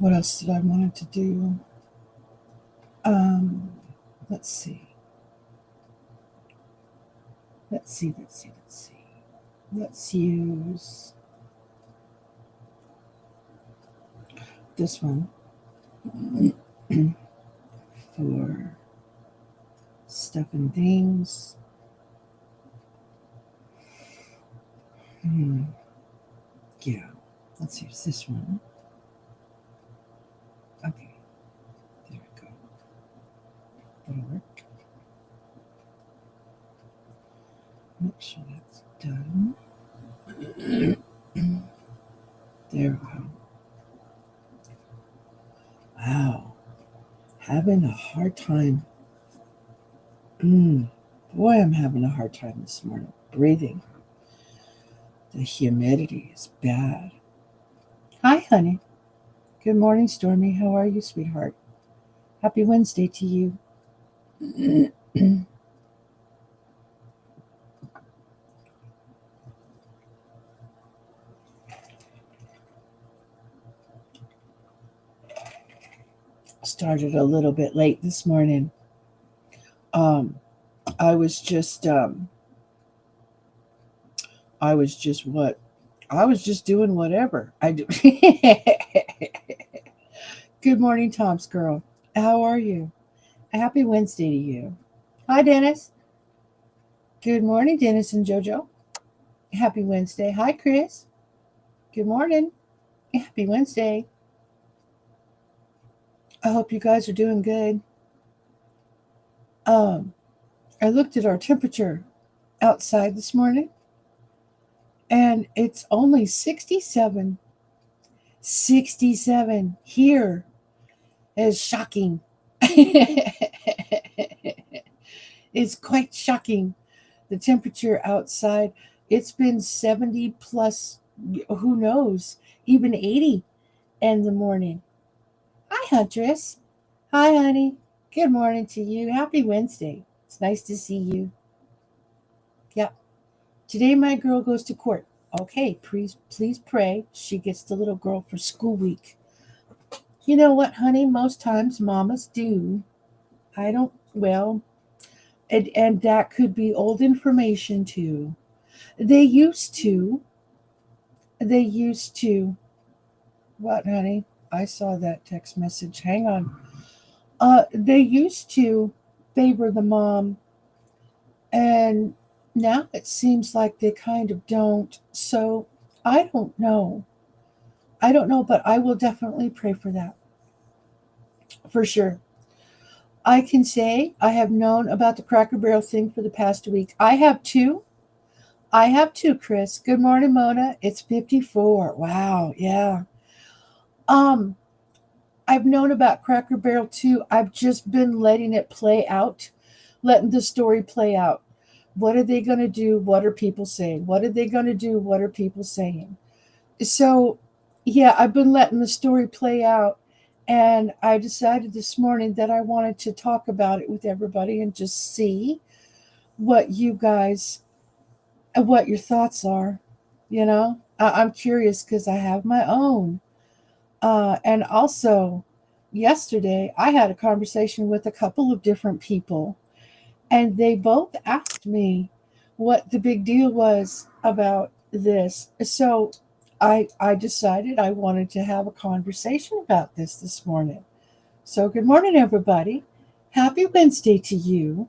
What else did I wanted to do? Um, let's see. Let's see. Let's see. Let's see. Let's use this one for stuff and things. Hmm. Yeah. Let's use this one. Okay. There we go. That'll work. Make sure that's done. There we go. Wow. Having a hard time. Mm, boy, I'm having a hard time this morning. Breathing. The humidity is bad. Hi, honey. Good morning, Stormy. How are you, sweetheart? Happy Wednesday to you. Started a little bit late this morning. Um, I was just, um, I was just what? I was just doing whatever. I do. Good morning, Tom's girl. How are you? Happy Wednesday to you. Hi, Dennis. Good morning, Dennis and JoJo. Happy Wednesday. Hi, Chris. Good morning. Happy Wednesday. I hope you guys are doing good. Um, I looked at our temperature outside this morning and it's only 67. 67 here is shocking. It's quite shocking. The temperature outside, it's been 70 plus, who knows, even 80 in the morning. Hi, Huntress. Hi, honey. Good morning to you. Happy Wednesday. It's nice to see you. Yep. Today, my girl goes to court. Okay, please pray she gets the little girl for school week. You know what, honey? Most times mamas do. I don't, well, and that could be old information too. They used to, they used to, what, honey? I saw that text message. Hang on. They used to favor the mom, and now it seems like they kind of don't. So I don't know. I don't know, but I will definitely pray for that for sure. I can say I have known about the Cracker Barrel thing for the past week. I have two. I have two, Chris. Good morning, Mona. It's 54. Wow, yeah. Um, I've known about Cracker Barrel too. I've just been letting it play out, letting the story play out. What are they going to do? What are people saying? What are they going to do? What are people saying? So, yeah, I've been letting the story play out. And I decided this morning that I wanted to talk about it with everybody and just see what you guys, what your thoughts are. I'm curious because I have my own. And also, yesterday, I had a conversation with a couple of different people, and they both asked me what the big deal was about this. So I decided I wanted to have a conversation about this morning. So, good morning, everybody. Happy Wednesday to you.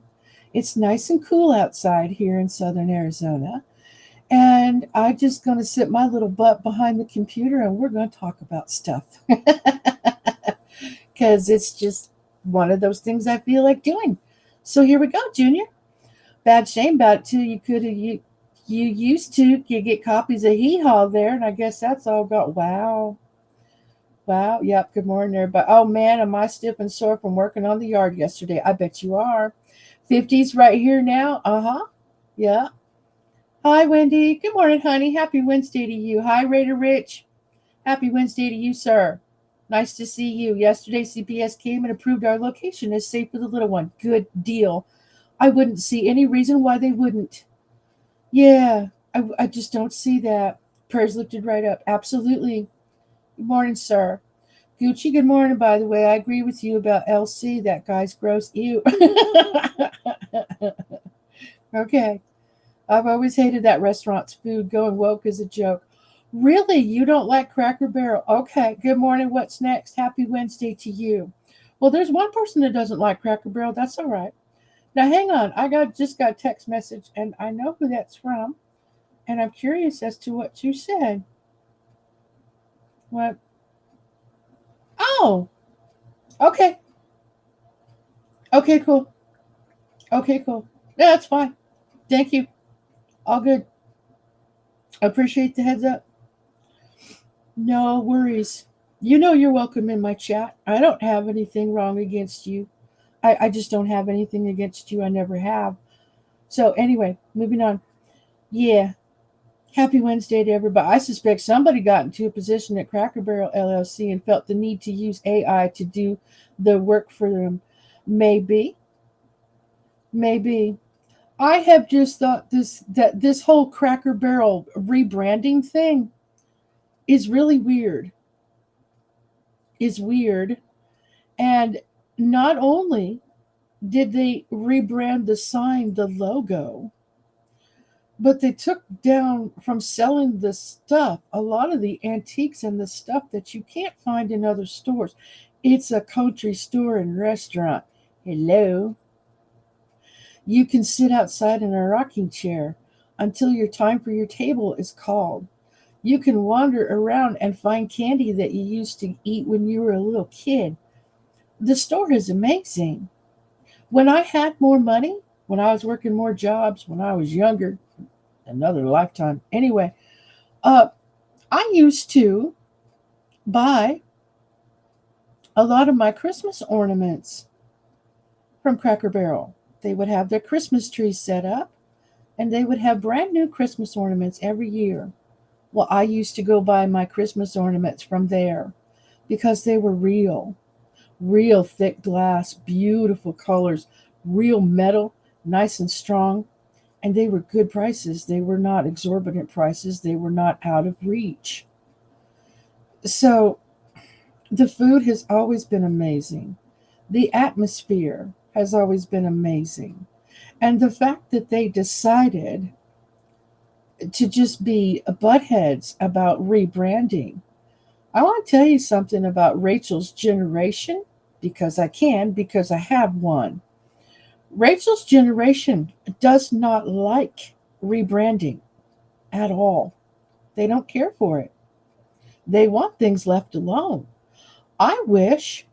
It's nice and cool outside here in southern Arizona. And I'm just going to sit my little butt behind the computer and we're going to talk about stuff. Because it's just one of those things I feel like doing. So here we go, Junior. Bad shame about it too. You used to you get copies of Hee Haw there, and I guess that's all got wow. Yep. Good morning, everybody. Oh man, am I stiff and sore from working on the yard yesterday? I bet you are. 50s right here now. Uh huh. Yeah. Hi, Wendy. Good morning, honey. Happy Wednesday to you. Hi, Raider Rich. Happy Wednesday to you, sir. Nice to see you. Yesterday, CPS came and approved our location as safe for the little one. Good deal. I wouldn't see any reason why they wouldn't. Yeah, I just don't see that. Prayers lifted right up. Absolutely. Good morning, sir. Gucci, good morning, by the way. I agree with you about LC. That guy's gross. Ew. Okay. I've always hated that restaurant's food. Going woke is a joke. Really? You don't like Cracker Barrel? Okay. Good morning. What's next? Happy Wednesday to you. Well, there's one person that doesn't like Cracker Barrel. That's all right. Now, hang on. I just got a text message, and I know who that's from, and I'm curious as to what you said. What? Oh, okay. Okay, cool. Okay, cool. Yeah, that's fine. Thank you. All good. I appreciate the heads up. No worries. You know you're welcome in my chat. I don't have anything wrong against you. I just don't have anything against you. I never have. So, anyway, moving on. Yeah. Happy Wednesday to everybody. I suspect somebody got into a position at Cracker Barrel LLC and felt the need to use AI to do the work for them. Maybe. Maybe. I have just thought this whole Cracker Barrel rebranding thing is really weird. Is weird. And not only did they rebrand the sign, the logo, but they took down from selling the stuff, a lot of the antiques and the stuff that you can't find in other stores. It's a country store and restaurant. Hello. You can sit outside in a rocking chair until your time for your table is called. You can wander around and find candy that you used to eat when you were a little kid. The store is amazing. When I had more money, when I was working more jobs, when I was younger, another lifetime. Anyway, uh, I used to buy a lot of my Christmas ornaments from Cracker Barrel. They would have their Christmas trees set up and they would have brand new Christmas ornaments every year. Well, I used to go buy my Christmas ornaments from there because they were real thick glass, beautiful colors, real metal, nice and strong, and they were good prices. They were not exorbitant prices, they were not out of reach. So the food has always been amazing. The atmosphere has always been amazing. And the fact that they decided to just be butt heads about rebranding. I want to tell you something about Rachel's generation because I can, because I have one. Rachel's generation does not like rebranding at all. They don't care for it. They want things left alone. I wish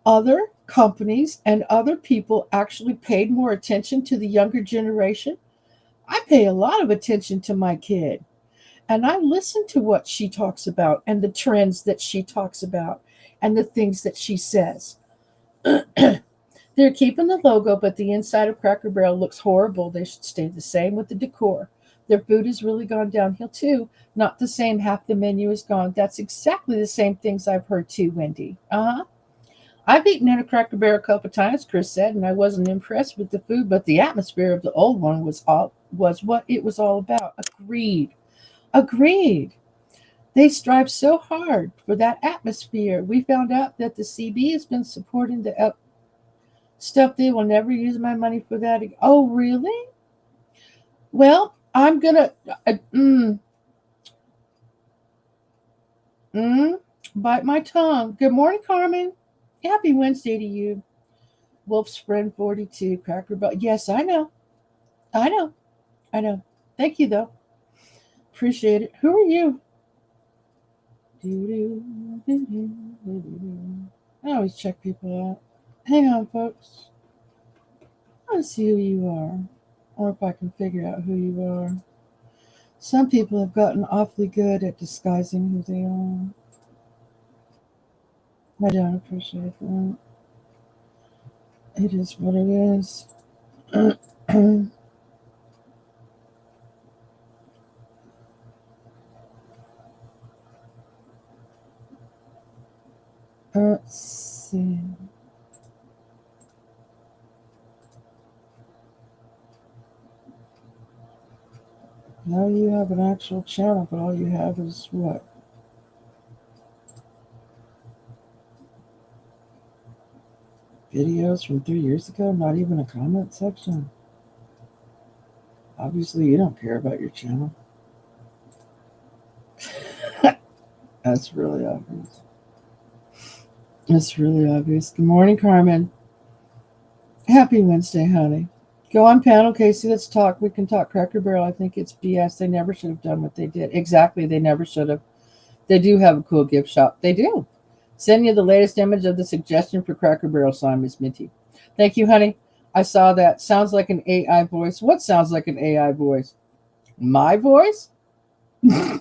other companies and other people actually paid more attention to the younger generation. I pay a lot of attention to my kid and I listen to what she talks about and the trends that she talks about and the things that she says. They're keeping the logo, but the inside of Cracker Barrel looks horrible. They should stay the same with the decor. Their food has really gone downhill too. Not the same, half the menu is gone. That's exactly the same things I've heard too, Wendy. Uh huh. I've eaten at a Cracker Barrel a couple times, Chris said, and I wasn't impressed with the food, but the atmosphere of the old one was what it was all about. Agreed. Agreed. They strive so hard for that atmosphere. We found out that the CB has been supporting the stuff. They will never use my money for that. Oh, really? Well, I'm gonna mm, bite my tongue. Good morning, Carmen. Happy Wednesday to you. Wolf's friend 42, Cracker Barrel. Yes, I know. I know. I know. Thank you, though. Appreciate it. Who are you? I always check people out. Hang on, folks. Let's see who you are. Or if I can figure out who you are. Some people have gotten awfully good at disguising who they are. I don't appreciate that. It is what it is. Let's see. Now you have an actual channel, but all you have is what? Videos from 3 years ago, not even a comment section. Obviously, you don't care about your channel. That's really obvious. It's really obvious. Good morning, Carmen. Happy Wednesday, honey. Go on panel, Casey. Let's talk. We can talk Cracker Barrel. I think it's BS. They never should have done what they did. Exactly. They never should have. They do have a cool gift shop. They do. Send you the latest image of the suggestion for Cracker Barrel sign, Miss Minty. Thank you, honey. I saw that. Sounds like an AI voice. What sounds like an AI voice? My voice? Can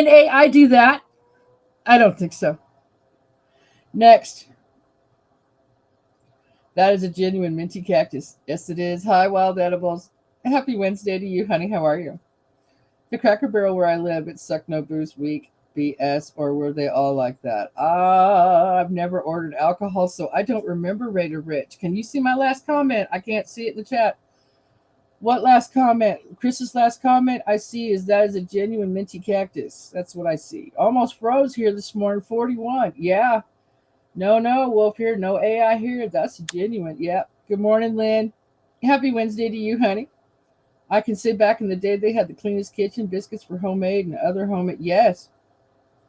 AI do that? I don't think so. Next. That is a genuine minty cactus. Yes, it is. Hi, Wild Edibles. Happy Wednesday to you, honey. How are you? The Cracker Barrel where I live, it's Suck No Booze Week, BS, or were they all like that? I've never ordered alcohol, so I don't remember Raider Rich. Can you see my last comment? I can't see it in the chat. What last comment? Chris's last comment I see is that is a genuine minty cactus. That's what I see. Almost froze here this morning, 41. Yeah. No, Wolf here. No AI here. That's genuine. Yep. Good morning, Lynn. Happy Wednesday to you, honey. I can say back in the day they had the cleanest kitchen, biscuits were homemade and other homemade. Yes,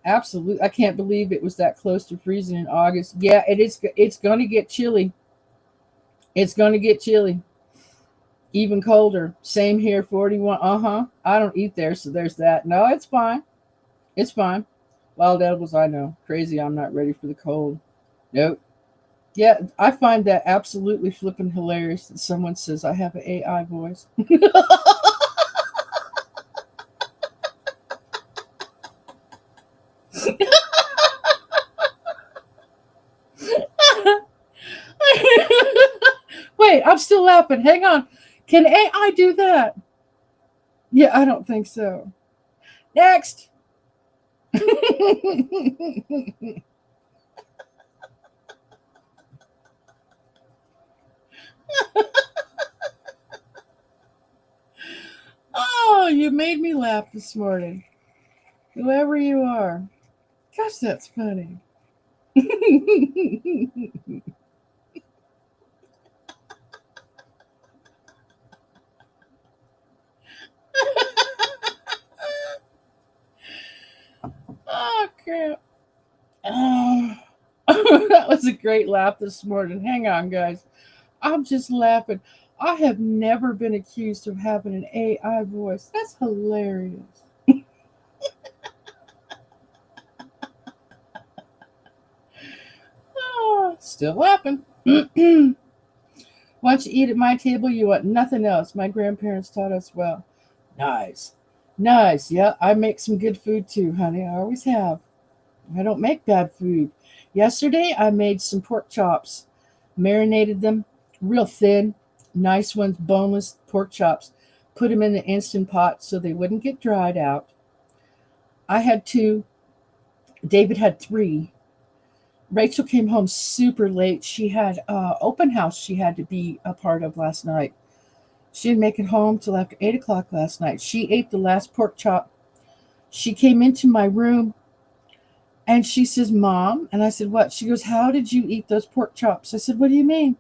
absolutely. I can't believe it was that close to freezing in August. Yeah, it is. It's going to get chilly. It's going to get chilly. Even colder. Same here, 41. Uh-huh. I don't eat there, so there's that. No, it's fine. It's fine. Wild edibles, I know. Crazy, I'm not ready for the cold. Nope. Yeah, I find that absolutely flipping hilarious that someone says I have an AI voice. Wait, I'm still laughing. Hang on. Can AI do that? Yeah, I don't think so. Next. Oh, you made me laugh this morning. Whoever you are. Gosh, that's funny. Oh, crap. Oh, that was a great laugh this morning. Hang on, guys. I'm just laughing. I have never been accused of having an AI voice. That's hilarious. Oh, still laughing. Once you eat at my table, you want nothing else. My grandparents taught us well. Nice. Nice. Yeah, I make some good food too, honey. I always have. I don't make bad food. Yesterday, I made some pork chops, marinated them real thin, nice ones, boneless pork chops, put them in the Instant Pot so they wouldn't get dried out. I had two, David had three. Rachel came home super late. She had open house she had to be a part of last night. She didn't make it home till after 8 o'clock last night. She ate the last pork chop. She came into my room and she says, Mom, and I said, what? She goes, how did you eat those pork chops? I said, what do you mean?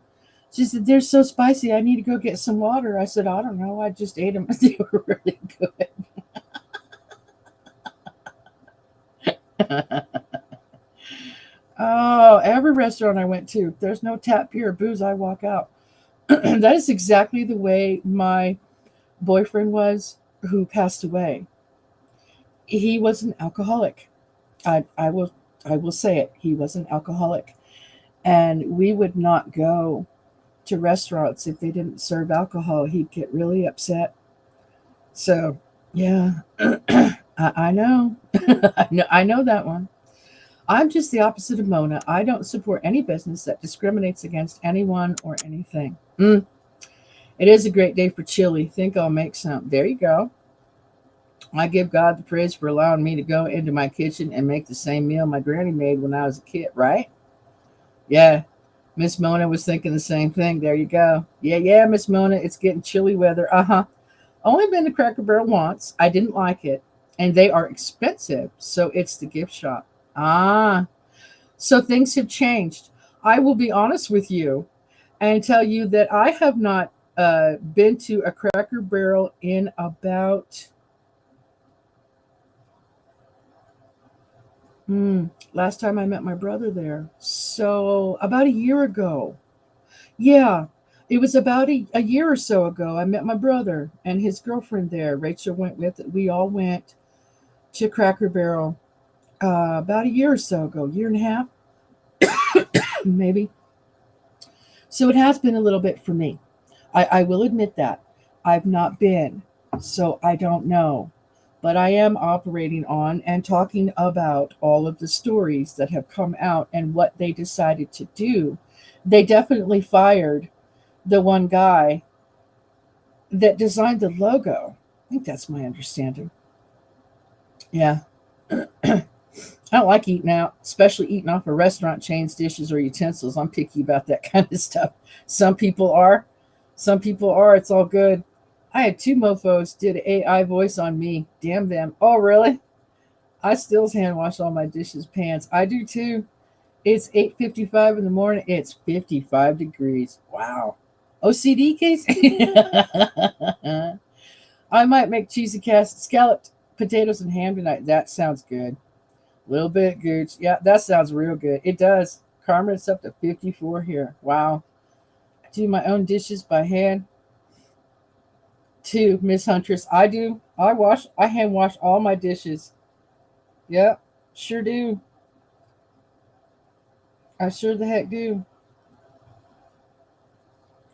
She said, they're so spicy. I need to go get some water. I said, I don't know. I just ate them. They were really good. Oh, every restaurant I went to, if there's no tap beer or booze, I walk out. That is exactly the way my boyfriend was who passed away. He was an alcoholic. I will say it. He was an alcoholic. And we would not go to restaurants if they didn't serve alcohol. He'd get really upset. So yeah, I know. I know that one. I'm just the opposite of Mona. I don't support any business that discriminates against anyone or anything. It is a great day for chili. Think I'll make some. There you go. I give God the praise for allowing me to go into my kitchen and make the same meal my granny made when I was a kid, right? Yeah. Miss Mona was thinking the same thing. There you go. Yeah, yeah, Miss Mona, it's getting chilly weather. Uh-huh. Only been to Cracker Barrel once. I didn't like it. And they are expensive, so it's the gift shop. Ah, so things have changed. I will be honest with you and tell you that I have not been to a Cracker Barrel in about mm, last time I met my brother there. So about a year ago. Yeah, it was about a year or so ago. I met my brother and his girlfriend there. Rachel went with it. We all went to Cracker Barrel about a year or so ago, year and a half, maybe. So it has been a little bit for me. I will admit that. I've not been, so I don't know. But I am operating on and talking about all of the stories that have come out and what they decided to do. They definitely fired the one guy that designed the logo. I think that's my understanding. Yeah. I don't like eating out, especially eating off a restaurant chain's dishes or utensils. I'm picky about that kind of stuff. Some people are. Some people are. It's all good. I had two mofos did an AI voice on me. Damn them. Oh, really? I still hand wash all my dishes, pans. I do too. It's 8:55 in the morning. It's 55 degrees. Wow. OCD case? I might make cheesy cast scalloped potatoes and ham tonight. That sounds good. Little bit gooch. Yeah, that sounds real good. It does. Karma, it's up to 54 here. Wow. I do my own dishes by hand too, Miss Huntress. I do. I hand wash all my dishes. Yep, sure do. I sure the heck do.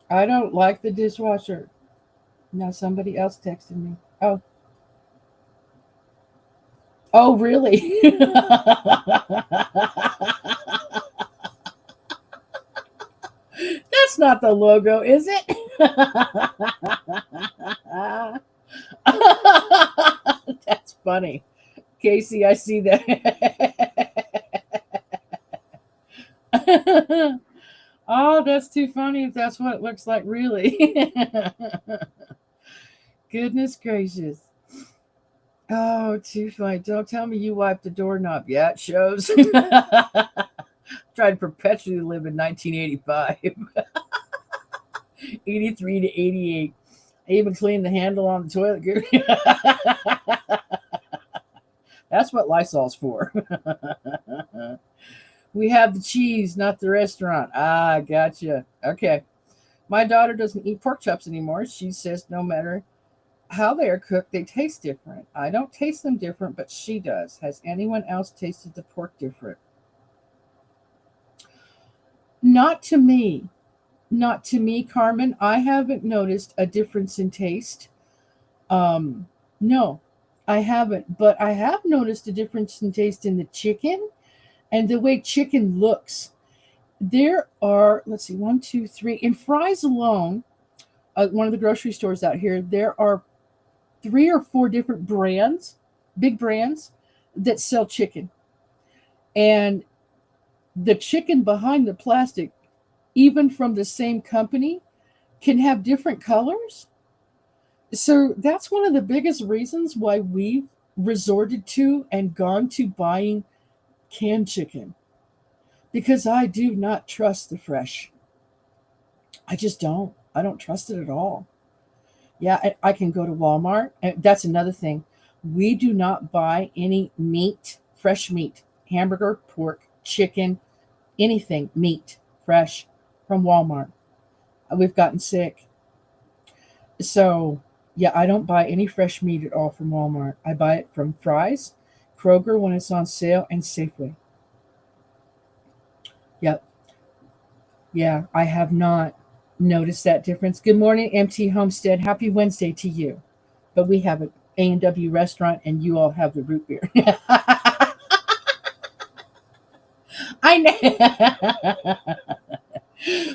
I don't like the dishwasher. Now somebody else texted me. Oh, oh, really? That's not the logo, is it? That's funny. Casey, I see that. Oh, that's too funny if that's what it looks like, really. Goodness gracious. Oh, too funny. Don't tell me you wiped the doorknob. Yeah, it shows. Tried to perpetually live in 1985, 83 to 88. I even cleaned the handle on the toilet. That's what Lysol's for. We have the cheese, not the restaurant. Ah, gotcha. Okay. My daughter doesn't eat pork chops anymore. She says no matter how they are cooked, they taste different. I don't taste them different, but she does. Has anyone else tasted the pork different? Not to me. Not to me, Carmen. I haven't noticed a difference in taste. Um, no, I haven't. But I have noticed a difference in taste in the chicken and the way chicken looks. There are, let's see, one, two, three. In fries alone, one of the grocery stores out here, there are three or four different brands, big brands, that sell chicken. And the chicken behind the plastic, even from the same company, can have different colors. So that's one of the biggest reasons why we've resorted to and gone to buying canned chicken because I do not trust the fresh. I just don't. I don't trust it at all. Yeah, I can go to Walmart. And that's another thing. We do not buy any meat, fresh meat, hamburger, pork, chicken, anything meat, fresh from Walmart. We've gotten sick. So, yeah, I don't buy any fresh meat at all from Walmart. I buy it from Fry's, Kroger when it's on sale, and Safeway. Yep. Yeah, I have not noticed that difference. Good morning, MT Homestead. Happy Wednesday to you. But we have an A&W restaurant, and you all have the root beer. I know.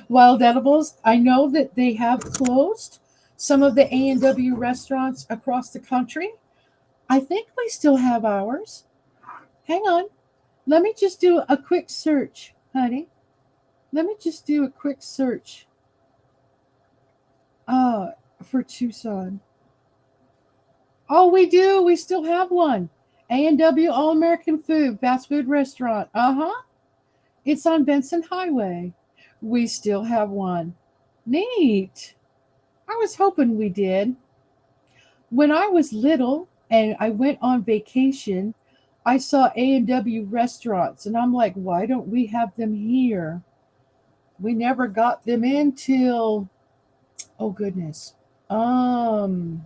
Wild Edibles, I know that they have closed some of the A&W restaurants across the country. I think we still have ours. Hang on. Let me just do a quick search, honey. Let me just do a quick search for Tucson. Oh, we do. We still have one. A&W All American Food, fast food restaurant. Uh-huh. It's on Benson Highway. We still have one. Neat. I was hoping we did. When I was little and I went on vacation, I saw A&W restaurants and I'm like, why don't we have them here? We never got them in till, oh goodness. Um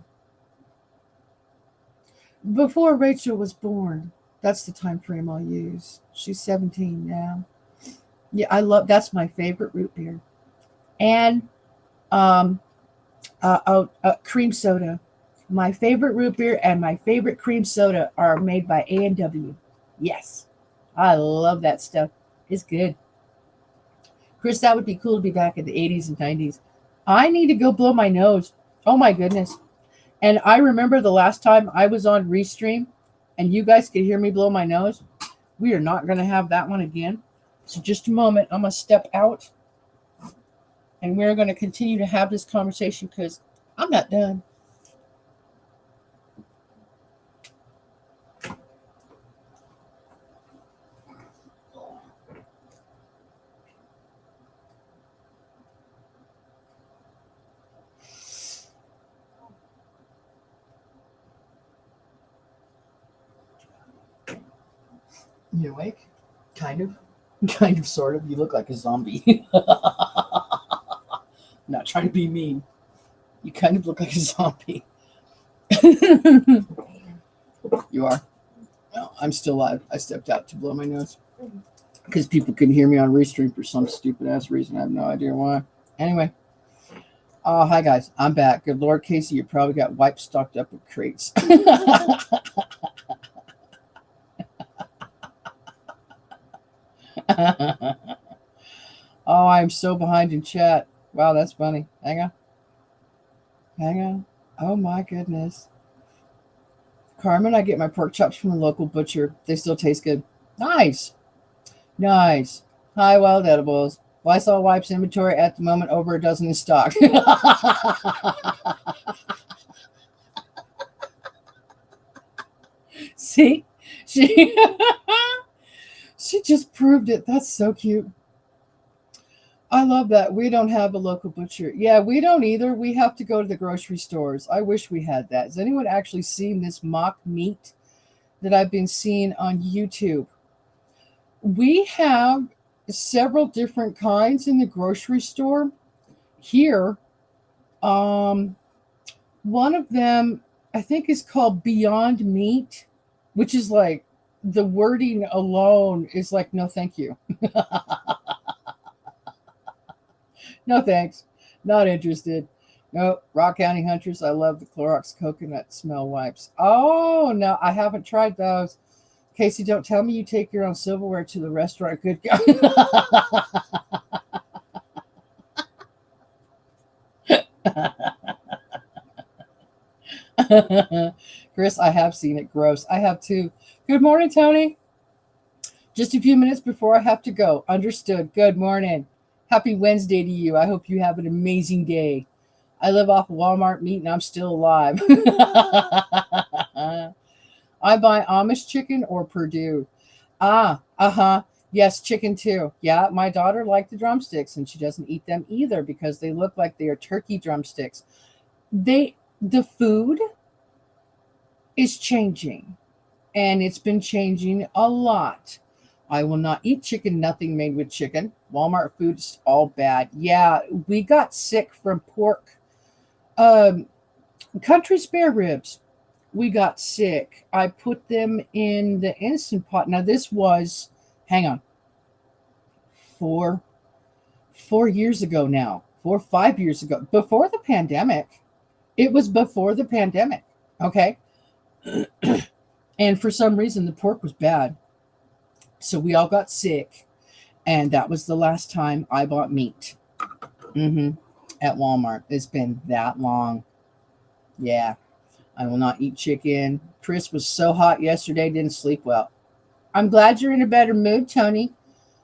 Before Rachel was born. That's the time frame I'll use. She's 17 now. Yeah, that's my favorite root beer. And um cream soda. My favorite root beer and my favorite cream soda are made by A&W. Yes. I love that stuff. It's good. Chris, that would be cool to be back in the 80s and 90s. I need to go blow my nose. Oh my goodness. And I remember the last time I was on Restream and you guys could hear me blow my nose. We are not going to have that one again. So just a moment. I'm going to step out and we're going to continue to have this conversation because I'm not done. You awake? Kind of. Kind of, sort of. You look like a zombie. Not trying to be mean. You kind of look like a zombie. You are? No, I'm still alive. I stepped out to blow my nose. Because people can hear me on Restream for some stupid ass reason. I have no idea why. Anyway. Hi guys. I'm back. Good Lord, Casey, you probably got wipes stocked up with crates. Oh, I'm so behind in chat. Wow, that's funny. Hang on. Hang on. Oh my goodness. Carmen, I get my pork chops from a local butcher. They still taste good. Nice. Nice. Hi, Wild Edibles. Lysol wipes inventory at the moment over a dozen in stock. See? She she just proved it. That's so cute. I love that. We don't have a local butcher. Yeah, we don't either. We have to go to the grocery stores. I wish we had that. Has anyone actually seen this mock meat that I've been seeing on YouTube? We have several different kinds in the grocery store here. One of them I think is called Beyond Meat, which is like the wording alone is like no thank you. No thanks. Not interested. No, Rock County Huntress. I love the Clorox coconut smell wipes. Oh, no, I haven't tried those. Casey, don't tell me you take your own silverware to the restaurant. Good go. Chris, I have seen it. Gross. I have too. Good morning, Tony. Just a few minutes before I have to go. Understood. Good morning. Happy Wednesday to you. I hope you have an amazing day. I live off Walmart meat and I'm still alive. I buy Amish chicken or Purdue. Uh-huh. Yes, chicken too. Yeah, my daughter liked the drumsticks and she doesn't eat them either because they look like they are turkey drumsticks. The food is changing and it's been changing a lot. I will not eat chicken, nothing made with chicken. Walmart food is all bad. Yeah, we got sick from pork. Country spare ribs. We got sick. I put them in the Instant Pot. Now this was, hang on, four 4 years ago now, 5 years ago, before the pandemic. It was before the pandemic. Okay. And for some reason, the pork was bad. So we all got sick. And that was the last time I bought meat at Walmart. It's been that long. Yeah. I will not eat chicken. Chris was so hot yesterday, didn't sleep well. I'm glad you're in a better mood, Tony.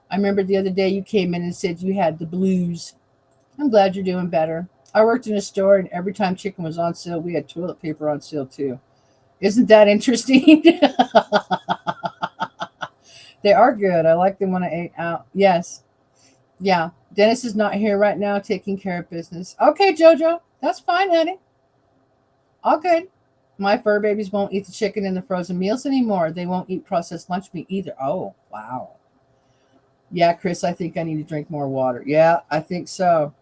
I remember the other day you came in and said you had the blues. I'm glad you're doing better. I worked in a store, and every time chicken was on sale, we had toilet paper on sale too. Isn't that interesting? They are good. I like them when I ate out. Yes. Yeah. Dennis is not here right now taking care of business. Okay, Jojo. That's fine, honey. All good. My fur babies won't eat the chicken and the frozen meals anymore. They won't eat processed lunch meat either. Oh, wow. Yeah, Chris, I think I need to drink more water. Yeah, I think so.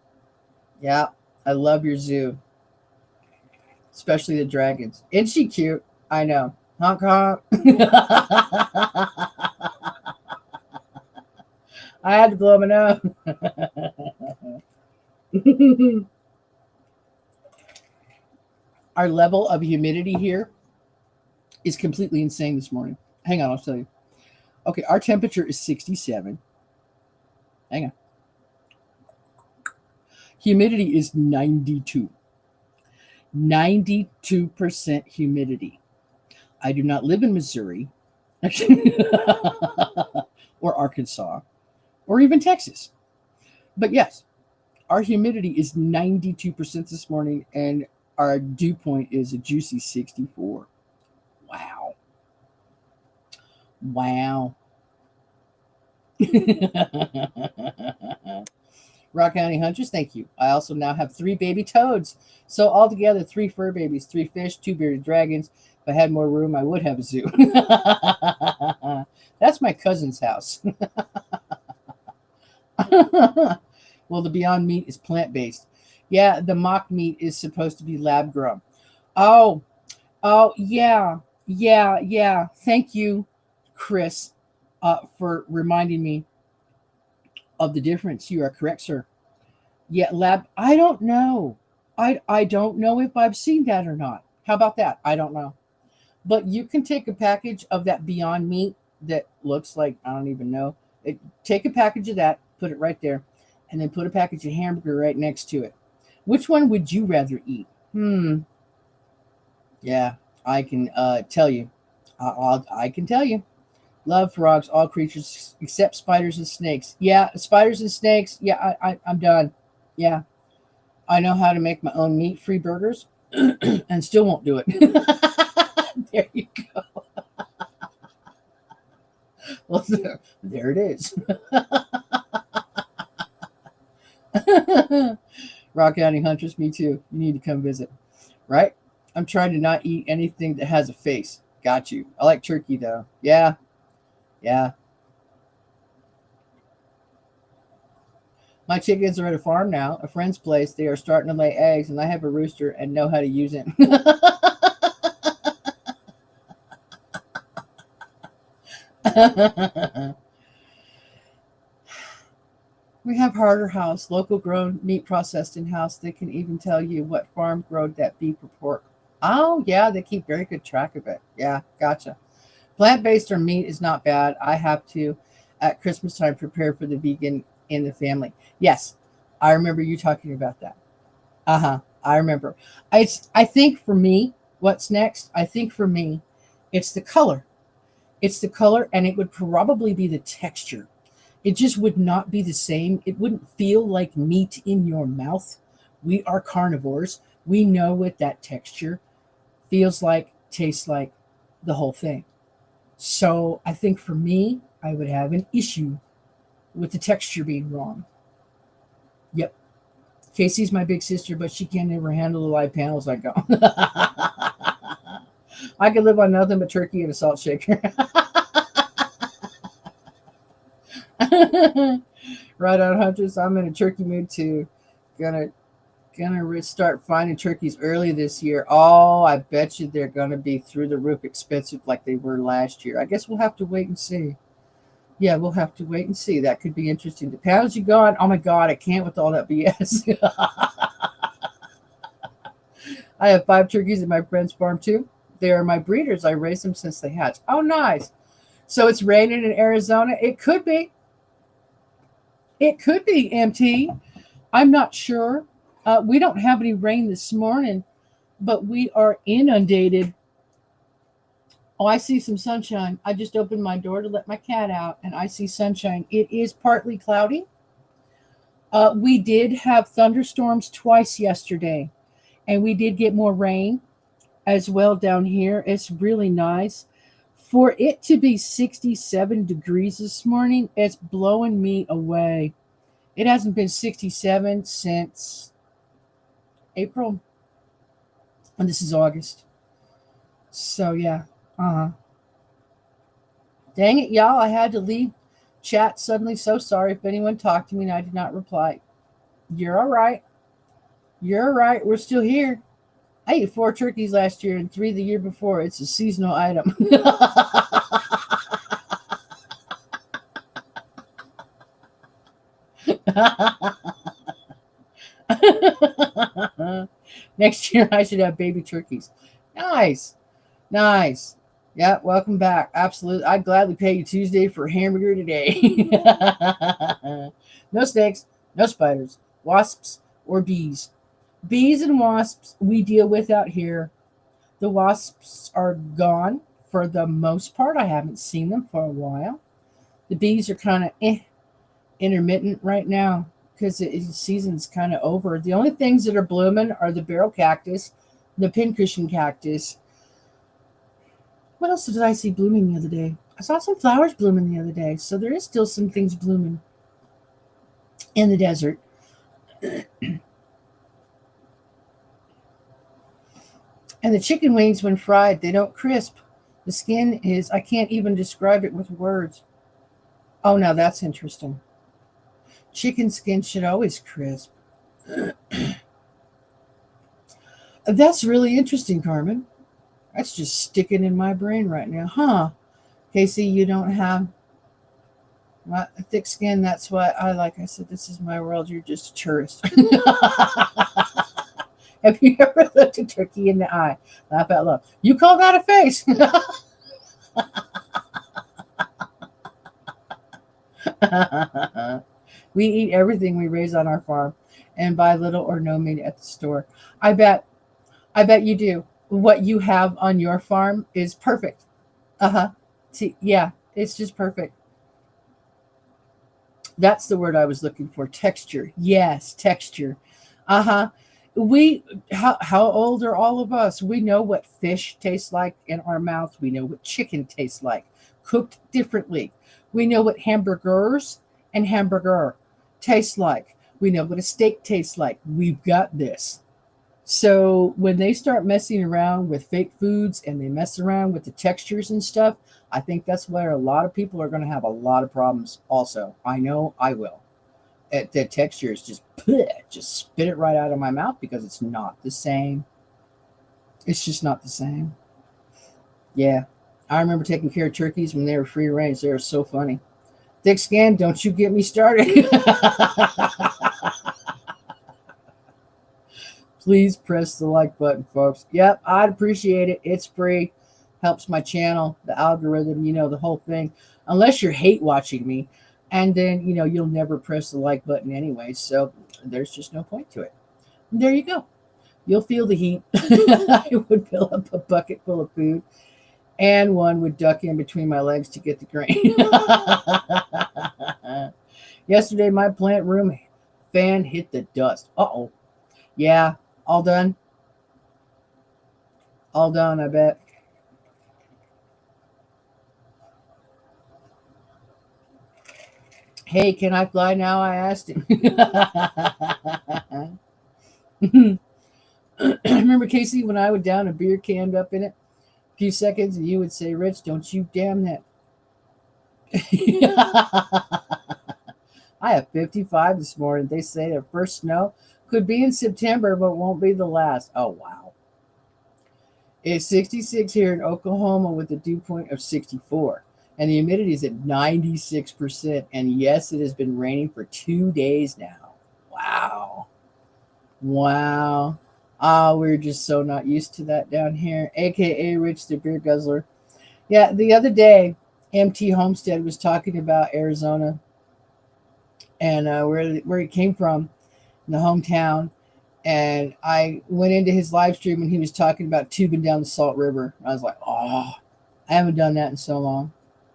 Yeah. I love your zoo, especially the dragons. Isn't she cute? I know. Honk honk. I had to blow my nose. Our level of humidity here is completely insane this morning. Hang on, I'll tell you. Okay, our temperature is 67. Hang on. Humidity is 92. 92% humidity. I do not live in Missouri or Arkansas or even Texas. But yes, our humidity is 92% this morning, and our dew point is a juicy 64. Wow. Wow. Rock County Hunters, thank you. I also now have 3 baby toads. So altogether, 3 fur babies, 3 fish, 2 bearded dragons. If I had more room, I would have a zoo. That's my cousin's house. Well, the Beyond Meat is plant based. Yeah, the mock meat is supposed to be lab grown. Oh, oh, yeah, yeah, yeah. Thank you, Chris, for reminding me of the difference. You are correct, sir. Yeah, lab. I don't know. I don't know if I've seen that or not. How about that? I don't know. But you can take a package of that Beyond Meat that looks like I don't even know. Take a package of that, put it right there, and then put a package of hamburger right next to it. Which one would you rather eat? Hmm. Yeah, I can tell you. I can tell you. Love frogs, all creatures except spiders and snakes. Yeah, spiders and snakes. Yeah, I'm done. Yeah, I know how to make my own meat-free burgers, and still won't do it. There you go. Well, there it is. Rock County Hunters, me too. You need to come visit, right? I'm trying to not eat anything that has a face. Got you. I like turkey though. Yeah, yeah. My chickens are at a farm now, a friend's place. They are starting to lay eggs, and I have a rooster and know how to use it. We have Harder House, local grown meat processed in house. They can even tell you what farm growed that beef or pork. Oh, yeah, they keep very good track of it. Yeah, gotcha. Plant based or meat is not bad. I have to, at Christmas time, prepare for the vegan in the family. Yes, I remember you talking about that. Uh huh. I remember. I think for me, what's next? I think for me, it's the color. It's the color, and it would probably be the texture. It just would not be the same. It wouldn't feel like meat in your mouth. We are carnivores. We know what that texture feels like, tastes like, the whole thing. So I think for me, I would have an issue with the texture being wrong. Yep. Casey's my big sister, but she can't ever handle the live panels I go. I could live on nothing but turkey and a salt shaker. Right on, Huntress. I'm in a turkey mood too. Gonna start finding turkeys early this year. Oh, I bet you they're gonna be through the roof expensive like they were last year. I guess we'll have to wait and see. Yeah, we'll have to wait and see. That could be interesting. The pounds you got, oh my god, I can't with all that BS. I have 5 turkeys at my friend's farm too. They are my breeders. I raised them since they hatched. Oh, nice. So it's raining in Arizona. It could be. It could be, MT. I'm not sure. We don't have any rain this morning, but we are inundated Oh, I see some sunshine. I just opened my door to let my cat out, and I see sunshine. It is partly cloudy. We did have thunderstorms twice yesterday, and we did get more rain as well down here. It's really nice. For it to be 67 degrees this morning, it's blowing me away. It hasn't been 67 since April, and this is August. So, yeah. Uh huh. Dang it, y'all. I had to leave chat suddenly. So sorry if anyone talked to me and I did not reply. You're all right. You're all right. We're still here. I ate 4 turkeys last year and 3 the year before. It's a seasonal item. Next year, I should have baby turkeys. Nice. Nice. Yeah, welcome back. Absolutely. I'd gladly pay you Tuesday for a hamburger today. No snakes, no spiders, wasps, or bees. Bees and wasps we deal with out here. The wasps are gone for the most part. I haven't seen them for a while. The bees are kind of intermittent right now because the season's kind of over. The only things that are blooming are the barrel cactus, the pincushion cactus. What else did I see blooming the other day? I saw some flowers blooming the other day, so there is still some things blooming in the desert. And the chicken wings, when fried, they don't crisp. The skin is, I can't even describe it with words. Oh, now that's interesting. Chicken skin should always crisp. That's really interesting, Carmen. That's just sticking in my brain right now. Huh. Casey, you don't have thick skin. That's why like I said, this is my world. You're just a tourist. Have you ever looked a turkey in the eye? Laugh out loud. You call that a face? We eat everything we raise on our farm and buy little or no meat at the store. I bet I bet you do. What you have on your farm is perfect. Uh-huh. See, yeah, it's just perfect. That's the word I was looking for. Texture. Yes, texture. Uh-huh. We how old are all of us? We know what fish tastes like in our mouth. We know what chicken tastes like, cooked differently. We know what hamburgers and hamburger taste like. We know what a steak tastes like. We've got this. So when they start messing around with fake foods and they mess around with the textures and stuff, I think that's where a lot of people are going to have a lot of problems. Also, I know I will. The texture is just bleh, just spit it right out of my mouth because it's not the same. It's just not the same. Yeah, I remember taking care of turkeys when they were free range. They were so funny. Thick skin, don't you get me started. Please press the like button, folks. Yep, I'd appreciate it. It's free. Helps my channel, the algorithm, the whole thing. Unless you're hate watching me, and then, you'll never press the like button anyway. So there's just no point to it. And there you go. You'll feel the heat. I would fill up a bucket full of food, and one would duck in between my legs to get the grain. Yesterday, my plant room fan hit the dust. Uh oh. Yeah, all done. All done, I bet. Hey, can I fly now? I asked him. Remember, Casey, when I would down a beer canned up in it, a few seconds, and you would say, Rich, don't you damn that. I have 55 this morning. They say their first snow could be in September, but won't be the last. Oh, wow. It's 66 here in Oklahoma with a dew point of 64. And the humidity is at 96%. And yes, it has been raining for 2 days now. Wow. Wow. We're just so not used to that down here. AKA Rich the Beer Guzzler. Yeah, the other day, MT Homestead was talking about Arizona and where he came from, in the hometown. And I went into his live stream and he was talking about tubing down the Salt River. I was like, oh. I haven't done that in so long.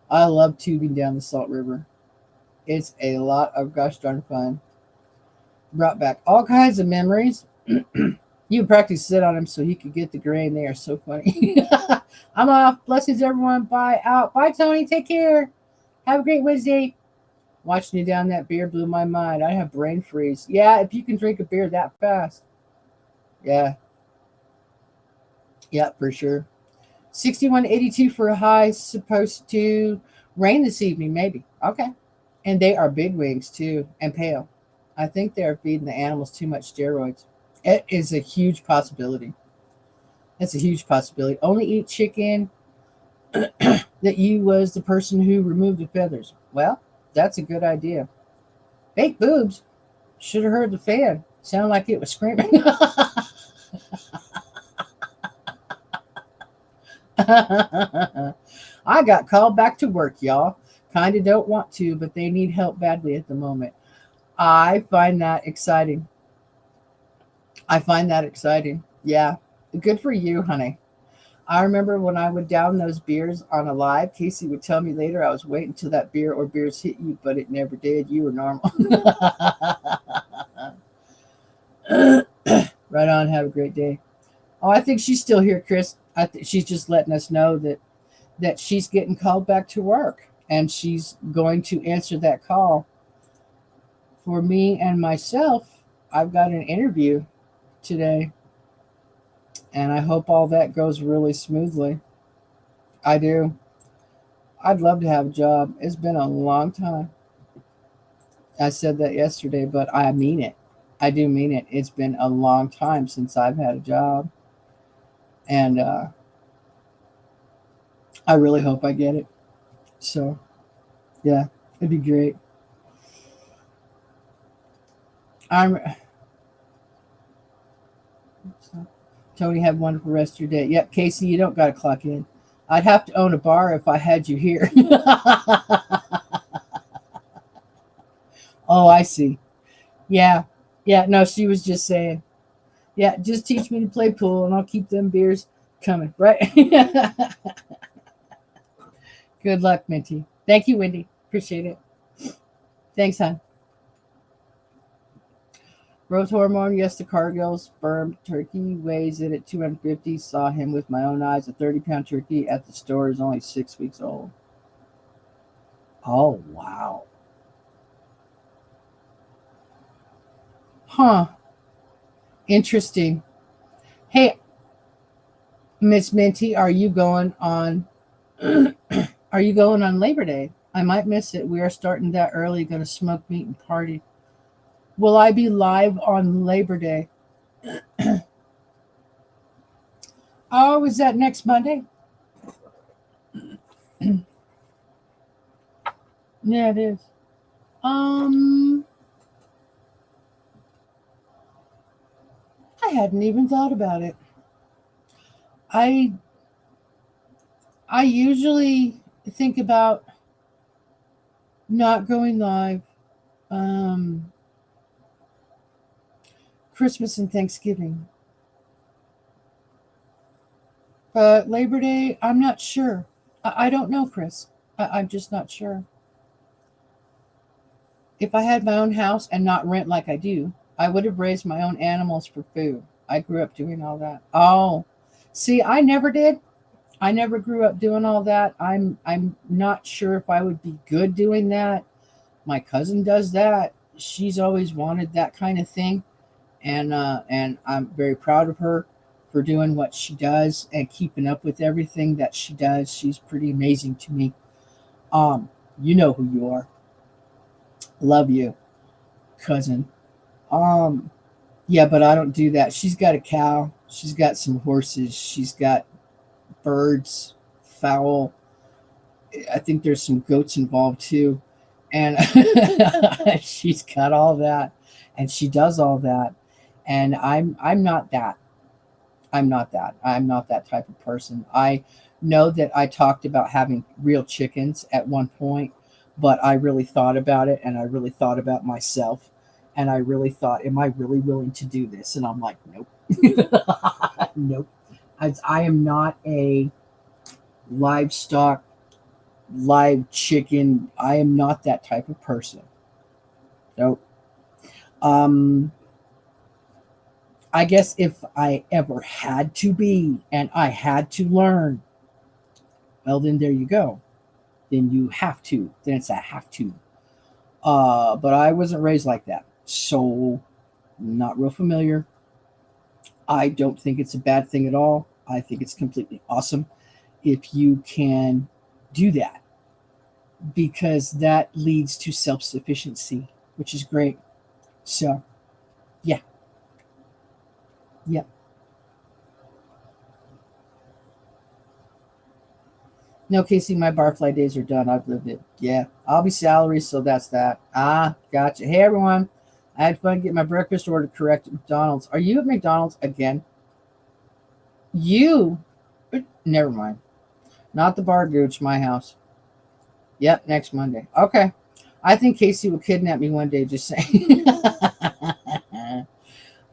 I love tubing down the Salt River. It's a lot of gosh darn fun. Brought back all kinds of memories. You practice sit on him so he could get the grain. They are so funny. I'm off. Blessings, everyone. Bye. Out. Bye, Tony. Take care. Have a great Wednesday. Watching you down that beer blew my mind. I have brain freeze. Yeah, if you can drink a beer that fast. Yeah, yeah, for sure. 6182 for a high. Supposed to rain this evening, maybe. Okay. And they are big wings too and pale. I think they're feeding the animals too much steroids. It is a huge possibility. That's a huge possibility. Only eat chicken that you was the person who removed the feathers. Well, that's a good idea. Fake boobs. Should have heard the fan. Sounded like it was screaming. I got called back to work, y'all. Kinda don't want to, but they need help badly at the moment. I find that exciting. I find that exciting. Yeah. Good for you, honey. I remember when I would down those beers on a live, Casey would tell me later I was waiting till that beer or beers hit you, but it never did. You were normal. Right on. Have a great day. Oh, I think she's still here, Chris. I think she's just letting us know that she's getting called back to work and she's going to answer that call. For me and myself, I've got an interview today, and I hope all that goes really smoothly. I do. I'd love to have a job. It's been a long time. I said that yesterday, but I mean it. I do mean it. It's been a long time since I've had a job, and I really hope I get it. So, yeah, it'd be great. I'm Tony. Have a wonderful rest of your day. Yep, Casey, you don't got to clock in. I'd have to own a bar if I had you here. Oh, I see. Yeah, yeah. No, she was just saying. Yeah, just teach me to play pool, and I'll keep them beers coming. Right. Good luck, Minty. Thank you, Wendy. Appreciate it. Thanks, hon. Growth hormone, yes, the Cargill sperm turkey weighs in at 250. Saw him with my own eyes. A 30-pound turkey at the store is only 6 weeks old. Oh, wow. Huh. Interesting. Hey, Miss Minty, are you going on are you going on Labor Day? I might miss it. We are starting that early, gonna smoke meat and party. Will I be live on Labor Day? Oh, is that next Monday? Yeah, it is. Um, I hadn't even thought about it. I I usually think about not going live um Christmas and Thanksgiving. But Labor Day, I'm not sure. I don't know, Chris. I'm just not sure. If I had my own house and not rent like I do, I would have raised my own animals for food. I grew up doing all that. Oh, see, I never did. I never grew up doing all that. I'm not sure if I would be good doing that. My cousin does that. She's always wanted that kind of thing, and I'm very proud of her for doing what she does and keeping up with everything that she does. She's pretty amazing to me. Um, you know who you are. Love you, cousin. Um, yeah, but I don't do that. She's got a cow. She's got some horses. She's got birds, fowl. I think there's some goats involved too. And she's got all that, and she does all that. And I'm not that. I'm not that. I'm not that type of person. I know that I talked about having real chickens at one point, but I really thought about it, and I really thought about myself, and I really thought, am I really willing to do this? And I'm like, nope. Nope. I am not a livestock, live chicken. I am not that type of person. So, um, I guess if I ever had to be and I had to learn, well, then there you go. Then you have to. Then it's a have to. But I wasn't raised like that. So, not real familiar. I don't think it's a bad thing at all. I think it's completely awesome if you can do that because that leads to self sufficiency, which is great. So, yeah, yeah. No, Casey, my barfly days are done. I've lived it. Yeah, I'll be salary, so that's that. Ah, gotcha. Hey, everyone. I had fun getting my breakfast order correct at McDonald's. Are you at McDonald's again? You? Never mind. Not the bar gooch, my house. Yep, next Monday. Okay. I think Casey will kidnap me one day, just saying.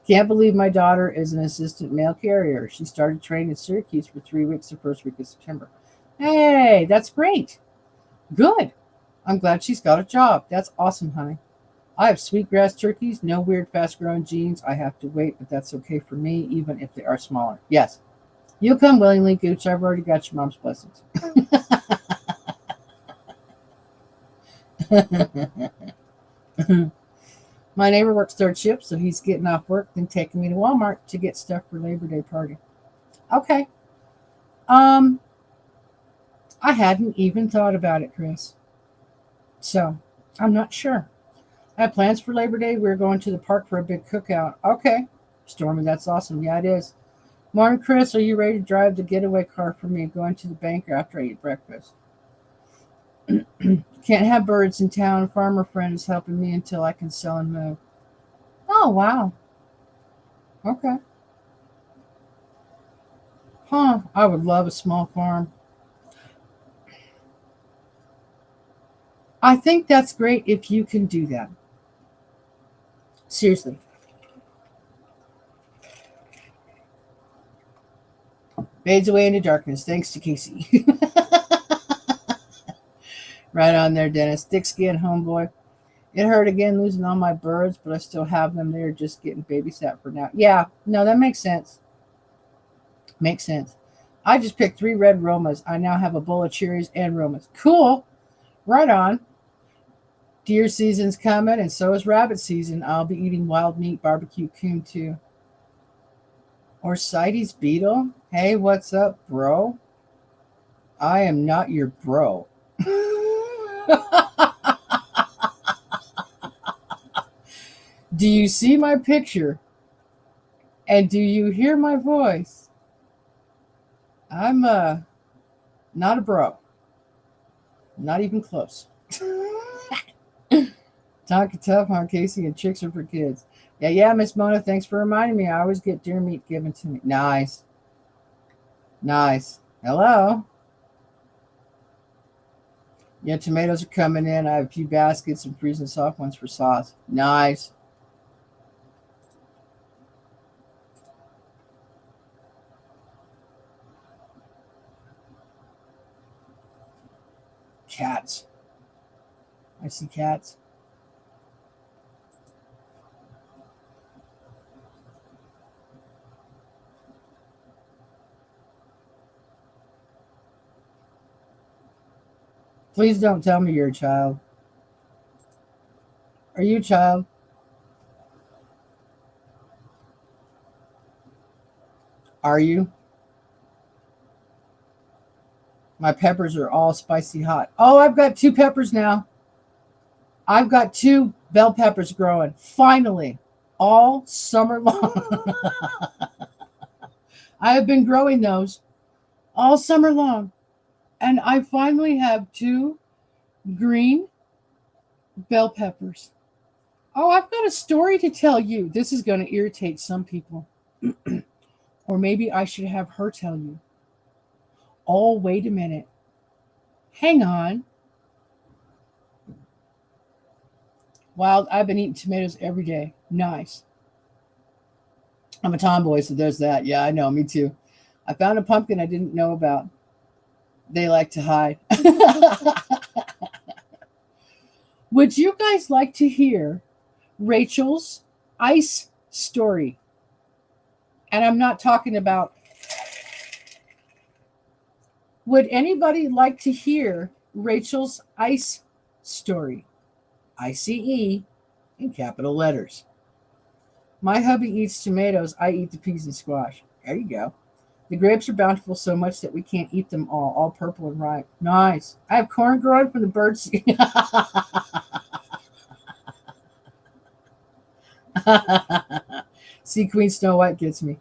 Can't believe my daughter is an assistant mail carrier. She started training in Syracuse for 3 weeks the first week of September. Hey, that's great. Good. I'm glad she's got a job. That's awesome, honey. I have sweetgrass turkeys, no weird fast growing genes. I have to wait, but that's okay for me, even if they are smaller. Yes. You'll come willingly, Gooch. I've already got your mom's blessings. My neighbor works third shift, so he's getting off work then taking me to Walmart to get stuff for Labor Day party. Okay. Um, I hadn't even thought about it, Chris. So I'm not sure. I have plans for Labor Day. We're going to the park for a big cookout. Okay. Stormy, that's awesome. Yeah, it is. Morning, Chris. Are you ready to drive the getaway car for me going to the bank after I eat breakfast? Can't have birds in town. Farmer friend is helping me until I can sell and move. Oh, wow. Okay. Huh. I would love a small farm. I think that's great if you can do that. Seriously. Fades away into darkness. Thanks to Casey. Right on there, Dennis. Thick skin, homeboy. It hurt again losing all my birds, but I still have them. They're just getting babysat for now. Yeah, no, that makes sense. Makes sense. I just picked 3 red Romas. I now have a bowl of cherries and Romas. Cool. Right on. Deer season's coming, and so is rabbit season. I'll be eating wild meat, barbecue coon too. Or Cites beetle. Hey, what's up, bro? I am not your bro. Do you see my picture? And do you hear my voice? I'm not a bro. Not even close. Talking tough on Casey and chicks are for kids. Yeah, yeah, Miss Mona, thanks for reminding me. I always get deer meat given to me. Nice. Nice. Hello. Yeah, tomatoes are coming in. I have a few baskets and freezing soft ones for sauce. Nice. Cats. I see cats. Please don't tell me you're a child. Are you a child? Are you? My peppers are all spicy hot. Oh, I've got 2 peppers now. I've got 2 bell peppers growing. Finally. All summer long. I have been growing those all summer long. And I finally have 2 green bell peppers. Oh, I've got a story to tell you. This is going to irritate some people. Or maybe I should have her tell you. Oh, wait a minute. Hang on. Wild, I've been eating tomatoes every day. Nice. I'm a tomboy, so there's that. Yeah, I know. Me too. I found a pumpkin I didn't know about. They like to hide. Would you guys like to hear Rachel's ice story? And I'm not talking about. Would anybody like to hear Rachel's ice story? ICE in capital letters. My hubby eats tomatoes. I eat the peas and squash. There you go. The grapes are bountiful so much that we can't eat them all purple and ripe. Nice. I have corn growing from the birds. See, Queen Snow White gets me.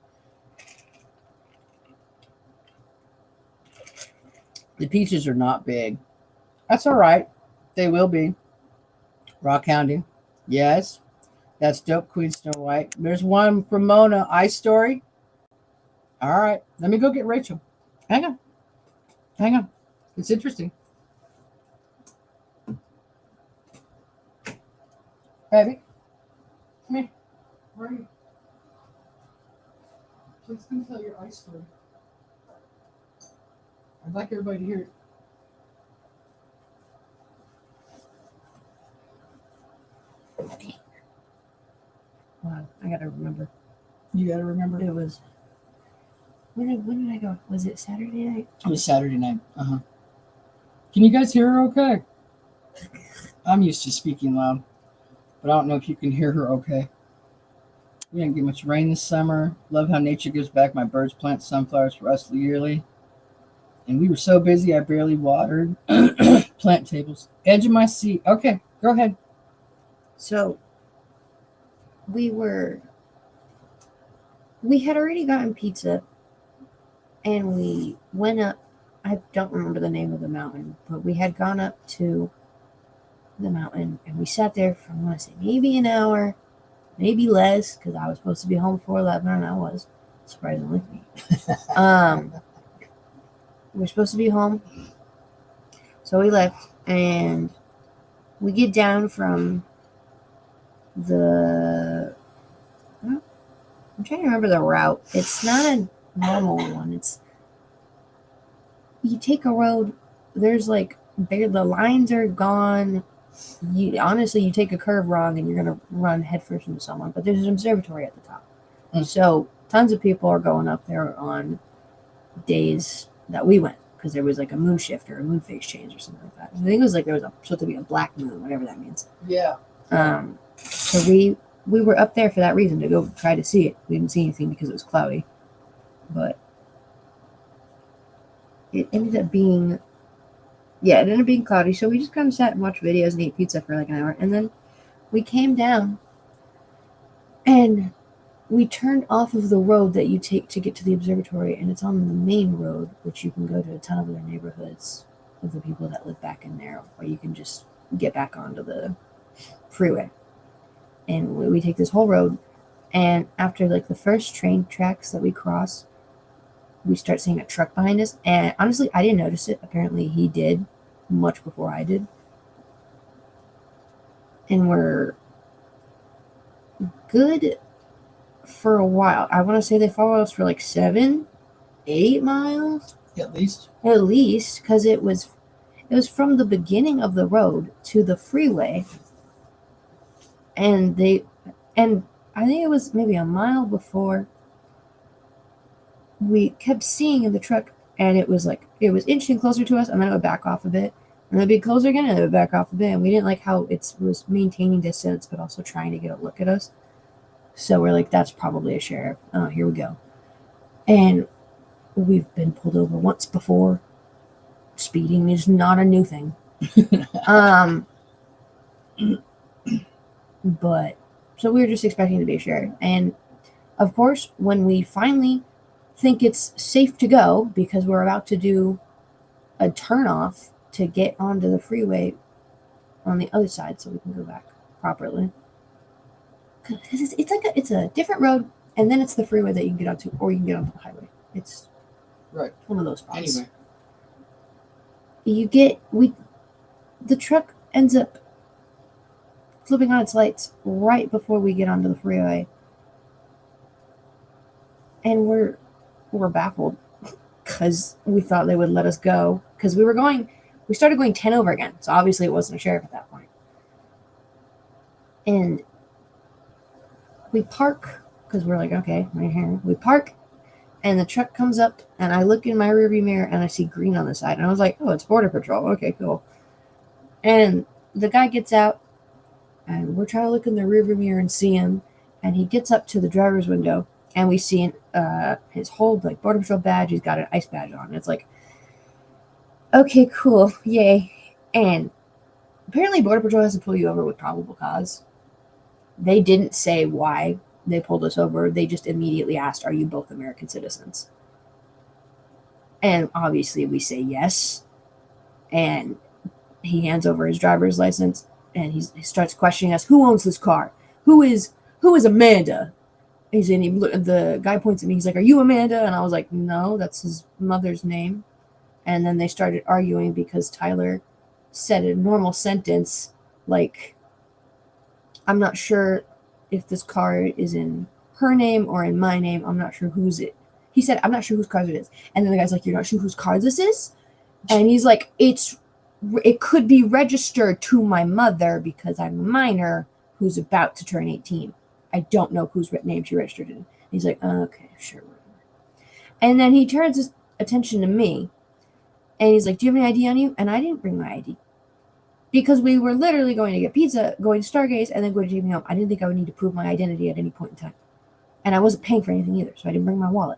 The peaches are not big. That's all right. They will be. Rock hounding. Yes. That's dope, Queen Snow White. There's one from Mona. Ice story. All right. Let me go get Rachel. Hang on. Hang on. It's interesting. Baby. Come here. Where are you? Please come tell your ice story. I'd like everybody to hear it. Wow, I gotta remember. You got to remember. It was. When did I go? Was it Saturday night? It was Saturday night. Can you guys hear her okay? I'm used to speaking loud, but I don't know if you can hear her okay. We didn't get much rain this summer. Love how nature gives back. My birds plant sunflowers for us yearly. And we were so busy, I barely watered. Plant tables. Edge of my seat. Okay, go ahead. So we had already gotten pizza and we went up. I don't remember the name of the mountain, but we had gone up to the mountain and we sat there for, I want to say, maybe an hour, maybe less, because I was supposed to be home before 11 and I was, surprisingly. We were supposed to be home. So we left and we get down from I'm trying to remember the route. It's not a normal one. It's, you take a road, there's like, the lines are gone. You take a curve wrong and you're going to run headfirst into someone, but there's an observatory at the top. So tons of people are going up there on days that we went, because there was like a moon shift or a moon phase change or something like that. I think it was like there was supposed to be a black moon, whatever that means. Yeah. So we were up there for that reason, to go try to see it. We didn't see anything because it was cloudy, but it ended up being cloudy. So we just kind of sat and watched videos and ate pizza for like an hour, and then we came down and we turned off of the road that you take to get to the observatory, and it's on the main road, which you can go to a ton of other neighborhoods of the people that live back in there, or you can just get back onto the freeway. And we take this whole road, and after like the first train tracks that we cross, we start seeing a truck behind us, and honestly, I didn't notice it. Apparently he did, much before I did. And we're good for a while. I want to say they followed us for like 7-8 miles At least, because it was from the beginning of the road to the freeway, and I think it was maybe a mile before we kept seeing the truck, and it was inching closer to us, and then it would back off a bit, and it'd be closer again, and it would back off a bit, and we didn't like how it was maintaining distance but also trying to get a look at us. So we're like, that's probably a sheriff. Oh, here we go. And we've been pulled over once before. Speeding is not a new thing. But so we were just expecting to be a sheriff. And of course, when we finally think it's safe to go, because we're about to do a turnoff to get onto the freeway on the other side so we can go back properly. Because it's a different road, and then it's the freeway that you can get onto, or you can get onto the highway. It's right. One of those spots. Anyway, the truck ends up flipping on its lights right before we get onto the freeway, and we're baffled because we thought they would let us go, because we started going 10 over again. So obviously it wasn't a sheriff at that point. And we park because we're like, okay, right here. We park and the truck comes up and I look in my rearview mirror and I see green on the side. And I was like, oh, it's Border Patrol. Okay, cool. And the guy gets out and we're trying to look in the rearview mirror and see him. And he gets up to the driver's window and we see his whole like Border Patrol badge. He's got an ice badge on. It's like, okay, cool, yay. And apparently Border Patrol has to pull you over with probable cause. They didn't say why they pulled us over. They just immediately asked, are you both American citizens? And obviously we say yes. And he hands over his driver's license and he starts questioning us. Who owns this car? Who is Amanda? The guy points at me. He's like, are you Amanda? And I was like, no, that's his mother's name. And then they started arguing because Tyler said a normal sentence like, I'm not sure if this car is in her name or in my name. I'm not sure whose it. He said, I'm not sure whose car it is. And then the guy's like, you're not sure whose car this is? And he's like, it could be registered to my mother because I'm a minor who's about to turn 18. I don't know whose name she registered in. He's like, okay, sure, whatever. And then he turns his attention to me. And he's like, do you have any ID on you? And I didn't bring my ID. Because we were literally going to get pizza, going to Stargaze, and then going to take me home. I didn't think I would need to prove my identity at any point in time. And I wasn't paying for anything either, so I didn't bring my wallet.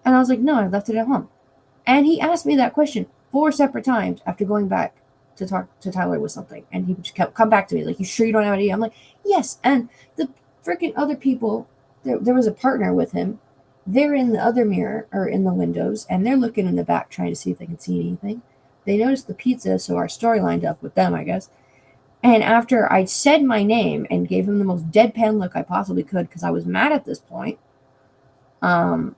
And I was like, no, I left it at home. And he asked me that question 4 separate times after going back to talk to Tyler with something. And he just kept come back to me, like, you sure you don't have ID? I'm like, yes. And the freaking other people, there was a partner with him. They're in the other mirror, or in the windows, and they're looking in the back trying to see if they can see anything. They noticed the pizza, so our story lined up with them, I guess. And after I said my name and gave him the most deadpan look I possibly could, because I was mad at this point, yeah,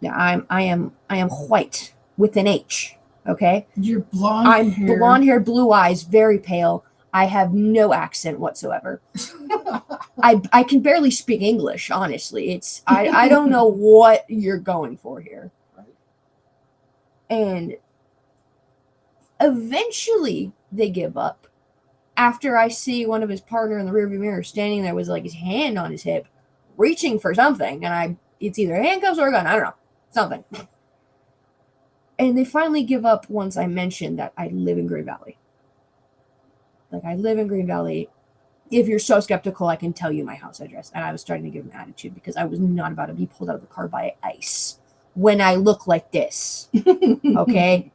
I am white with an H. Okay, You're blonde. I'm blonde hair, blue eyes, very pale. I have no accent whatsoever. I can barely speak English, honestly. I don't know what you're going for here. And eventually they give up after I see one of his partner in the rearview mirror standing there with like his hand on his hip, reaching for something, and it's either handcuffs or a gun. I don't know. Something. And they finally give up once I mentioned that I live in Green Valley. Like, I live in Green Valley. If you're so skeptical, I can tell you my house address. And I was starting to give him attitude because I was not about to be pulled out of the car by ICE when I look like this. Okay?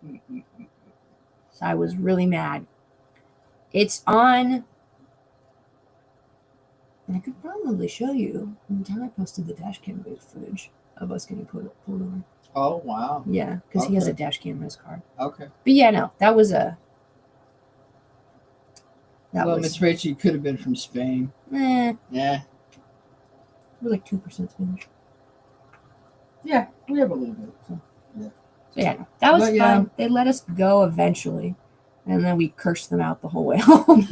So I was really mad. It's on. And I could probably show you. Until I posted the dash cam footage of us getting pulled over. Oh, wow. Yeah, because he has a dash cam in his car. Okay. But yeah, no, that was a. Well, Miss Rachel, you could have been from Spain. Yeah. We're like 2% Spanish. Yeah, we have a little bit. So yeah, no, that was fun. Yeah. They let us go eventually, and then we cursed them out the whole way home.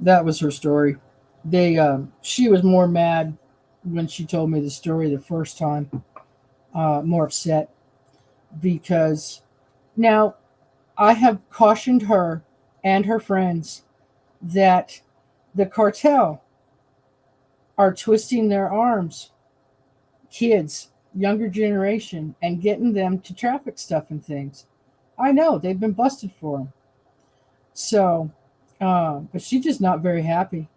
That was her story. She was more mad when she told me the story the first time, more upset, because now I have cautioned her and her friends that the cartel are twisting their arms, kids, younger generation, and getting them to traffic stuff and things. I know, they've been busted for them. So, but she's just not very happy.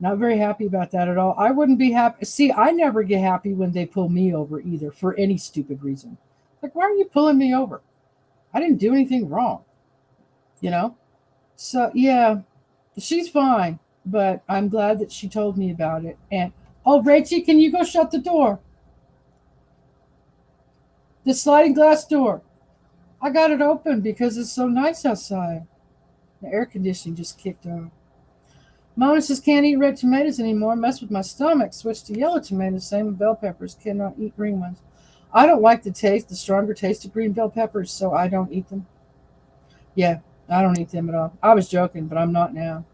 Not very happy about that at all. I wouldn't be happy. See, I never get happy when they pull me over either for any stupid reason. Like, why are you pulling me over? I didn't do anything wrong. You know? So, yeah, she's fine. But I'm glad that she told me about it. And, oh, Rachie, can you go shut the door? The sliding glass door. I got it open because it's so nice outside. The air conditioning just kicked on. Mona says, can't eat red tomatoes anymore. Mess with my stomach. Switch to yellow tomatoes. Same with bell peppers. Cannot eat green ones. I don't like the stronger taste of green bell peppers, so I don't eat them. Yeah, I don't eat them at all. I was joking, but I'm not now.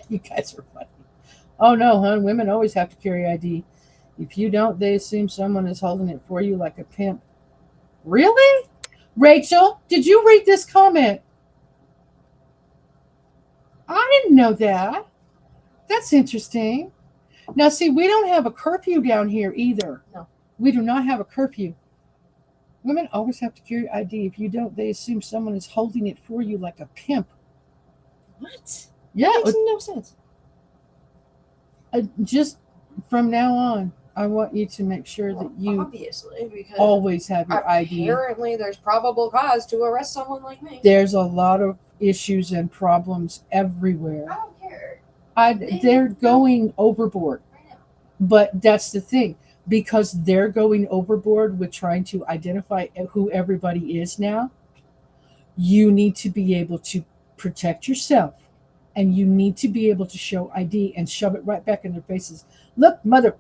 You guys are funny. Oh no, hon. Women always have to carry ID. If you don't, they assume someone is holding it for you like a pimp. Really? Rachel, did you read this comment? I didn't know that. That's interesting. Now, see, we don't have a curfew down here either. No. We do not have a curfew. Women always have to carry ID. If you don't, they assume someone is holding it for you like a pimp. What? Yeah, That makes no sense. just from now on, I want you to make sure that you Obviously, because always have your ID. apparently there's probable cause to arrest someone like me. There's a lot of issues and problems I everywhere. don't care. They're going overboard. I know. But that's the thing. Because they're going overboard with trying to identify who everybody is now, you need to be able to protect yourself, and you need to be able to show ID and shove it right back in their faces. Look, mother,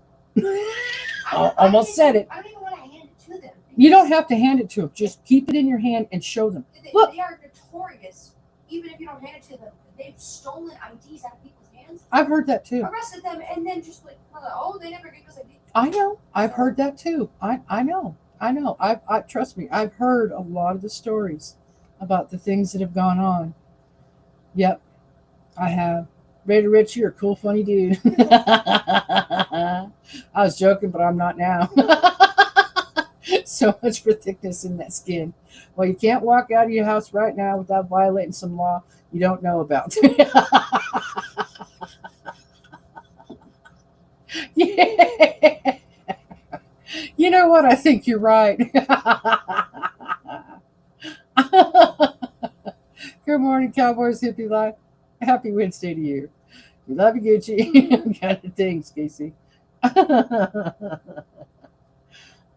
almost said it. I don't even want to hand it to them. You don't have to hand it to them. Just keep it in your hand and show them. Look. They are notorious. Even if you don't hand it to them, they've stolen IDs out of people's hands, I've heard that too. arrested them, and then just like, oh, they never gave us ID. I know. I've heard that too. I know. I trust me. I've heard a lot of the stories about the things that have gone on. Yep, I have. Raider Rich, you're a cool, funny dude. I was joking, but I'm not now. So much for thickness in that skin. Well, you can't walk out of your house right now without violating some law you don't know about. Yeah. You know what? I think you're right. Good morning, Cowboys Hippie Life. Happy Wednesday to you. We love you, Gucci. Kind of things, Casey.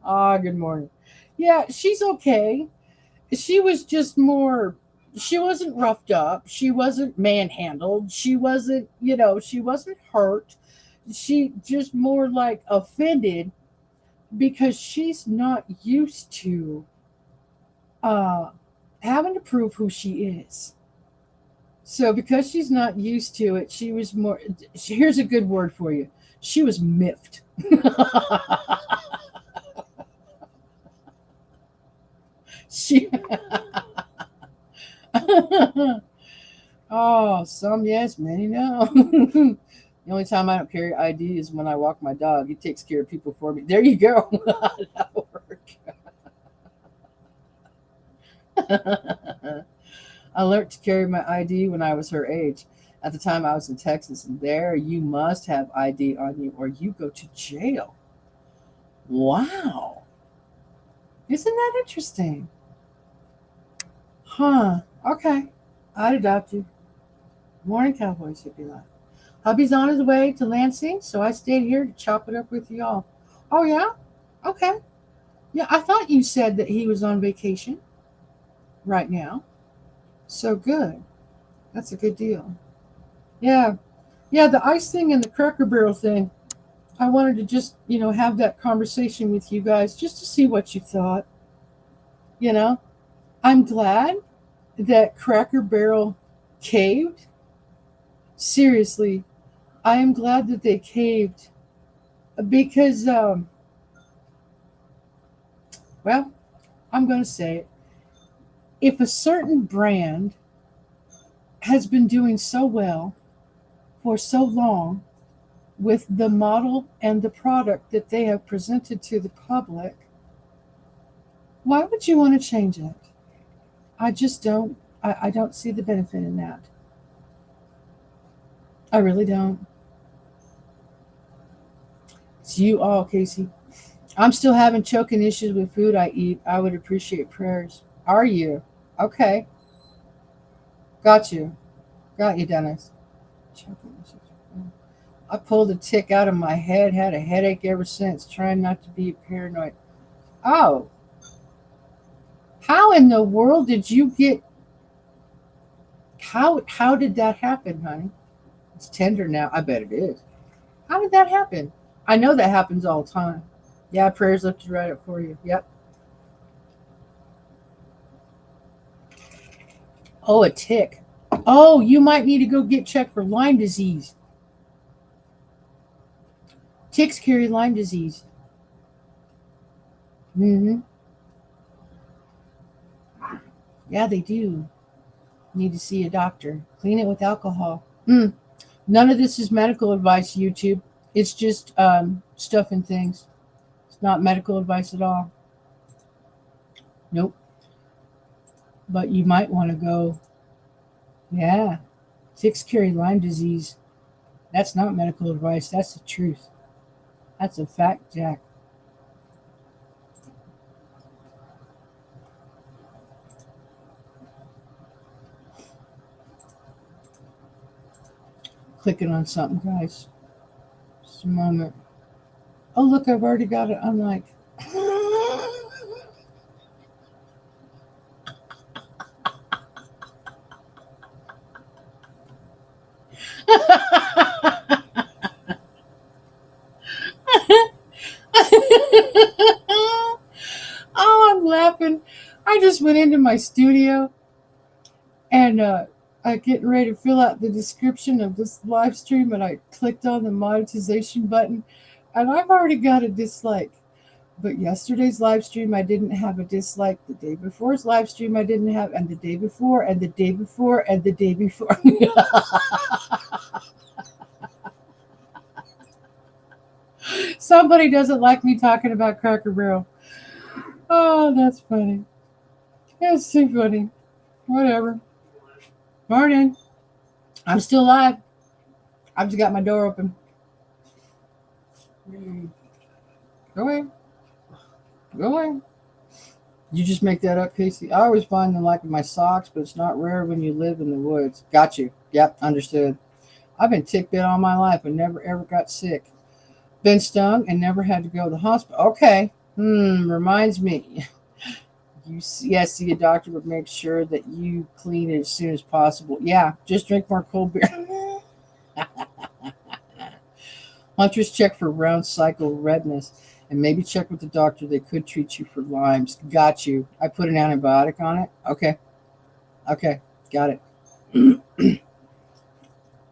Good morning. Yeah, she's okay. She was just more, she wasn't roughed up. She wasn't manhandled. She wasn't, she wasn't hurt. She just more like offended because she's not used to having to prove who she is. So because she's not used to it, she was more, here's a good word for you. She was miffed. She Oh, some yes, many no. The only time I don't carry ID is when I walk my dog. He takes care of people for me. There you go. That'll work. I learned to carry my ID when I was her age. At the time, I was in Texas, and there you must have ID on you or you go to jail. Wow. Isn't that interesting? Huh. Okay. I'd adopt you. Morning, Cowboys, if you like. Hubby's on his way to Lansing, so I stayed here to chop it up with y'all. Oh, yeah? Okay. Yeah, I thought you said that he was on vacation right now. So good. That's a good deal. Yeah. Yeah, the ice thing and the Cracker Barrel thing. I wanted to just, have that conversation with you guys just to see what you thought. I'm glad that Cracker Barrel caved. Seriously, I am glad that they caved because, well, I'm going to say it. If a certain brand has been doing so well for so long with the model and the product that they have presented to the public, why would you want to change it? I just don't. I don't see the benefit in that. I really don't. It's you all, Casey. I'm still having choking issues with food I eat. I would appreciate prayers. Are you? Okay. Got you. Got you, Dennis. Choking issues. I pulled a tick out of my head, had a headache ever since, trying not to be paranoid. Oh. How in the world did you get how did that happen, honey? It's tender now. I bet it is. How did that happen? I know that happens all the time. Yeah, prayers lifted right up for you. Yep. Oh, a tick. Oh, you might need to go get checked for Lyme disease. Ticks carry Lyme disease. Mm-hmm. Yeah, they do. Need to see a doctor. Clean it with alcohol. None of this is medical advice, YouTube. It's just stuff and things. It's not medical advice at all. Nope. But you might want to go. Yeah, ticks carry Lyme disease. That's not medical advice. That's the truth. That's a fact, Jack. Clicking on something, guys. Just a moment. Oh, look, I've already got it. I'm like, oh, I'm laughing. I just went into my studio and I getting ready to fill out the description of this live stream, and I clicked on the monetization button, and I've already got a dislike. But yesterday's live stream, I didn't have a dislike. The day before's live stream, I didn't have, and the day before, and the day before, and the day before. Somebody doesn't like me talking about Cracker Barrel. Oh, that's funny. That's too funny. Whatever. Morning. I'm still live. I've just got my door open. Go ahead. Go ahead. You just make that up, Casey. I always find them like my socks, but it's not rare when you live in the woods. Got you. Yep, understood. I've been tick bit all my life and never ever got sick. Been stung and never had to go to the hospital. Okay. Reminds me. See a doctor, but make sure that you clean it as soon as possible. Yeah, just drink more cold beer. Hunters check for round cycle redness and maybe check with the doctor. They could treat you for Lyme's. Got you. I put an antibiotic on it. Okay. Okay. Got it.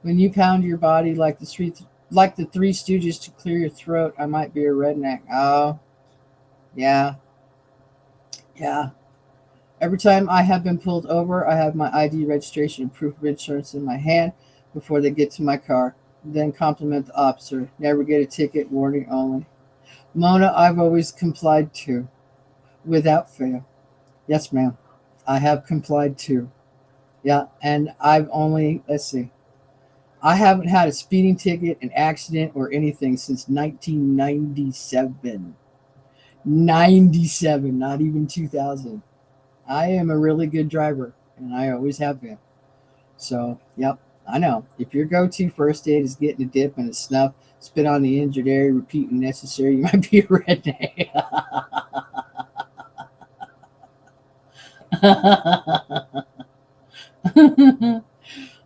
When you pound your body like the Three Stooges to clear your throat, I might be a redneck. Oh, yeah. Yeah. Every time I have been pulled over, I have my ID registration and proof of insurance in my hand before they get to my car. Then compliment the officer. Never get a ticket, warning only. Mona, I've always complied too, without fail. Yes, ma'am. I have complied too. Yeah, and I've only, let's see, I haven't had a speeding ticket, an accident, or anything since 1997. 97, not even 2000. I am a really good driver, and I always have been. So, yep, I know. If your go-to first aid is getting a dip and a snuff, spit on the injured area, repeat when necessary, you might be a redneck.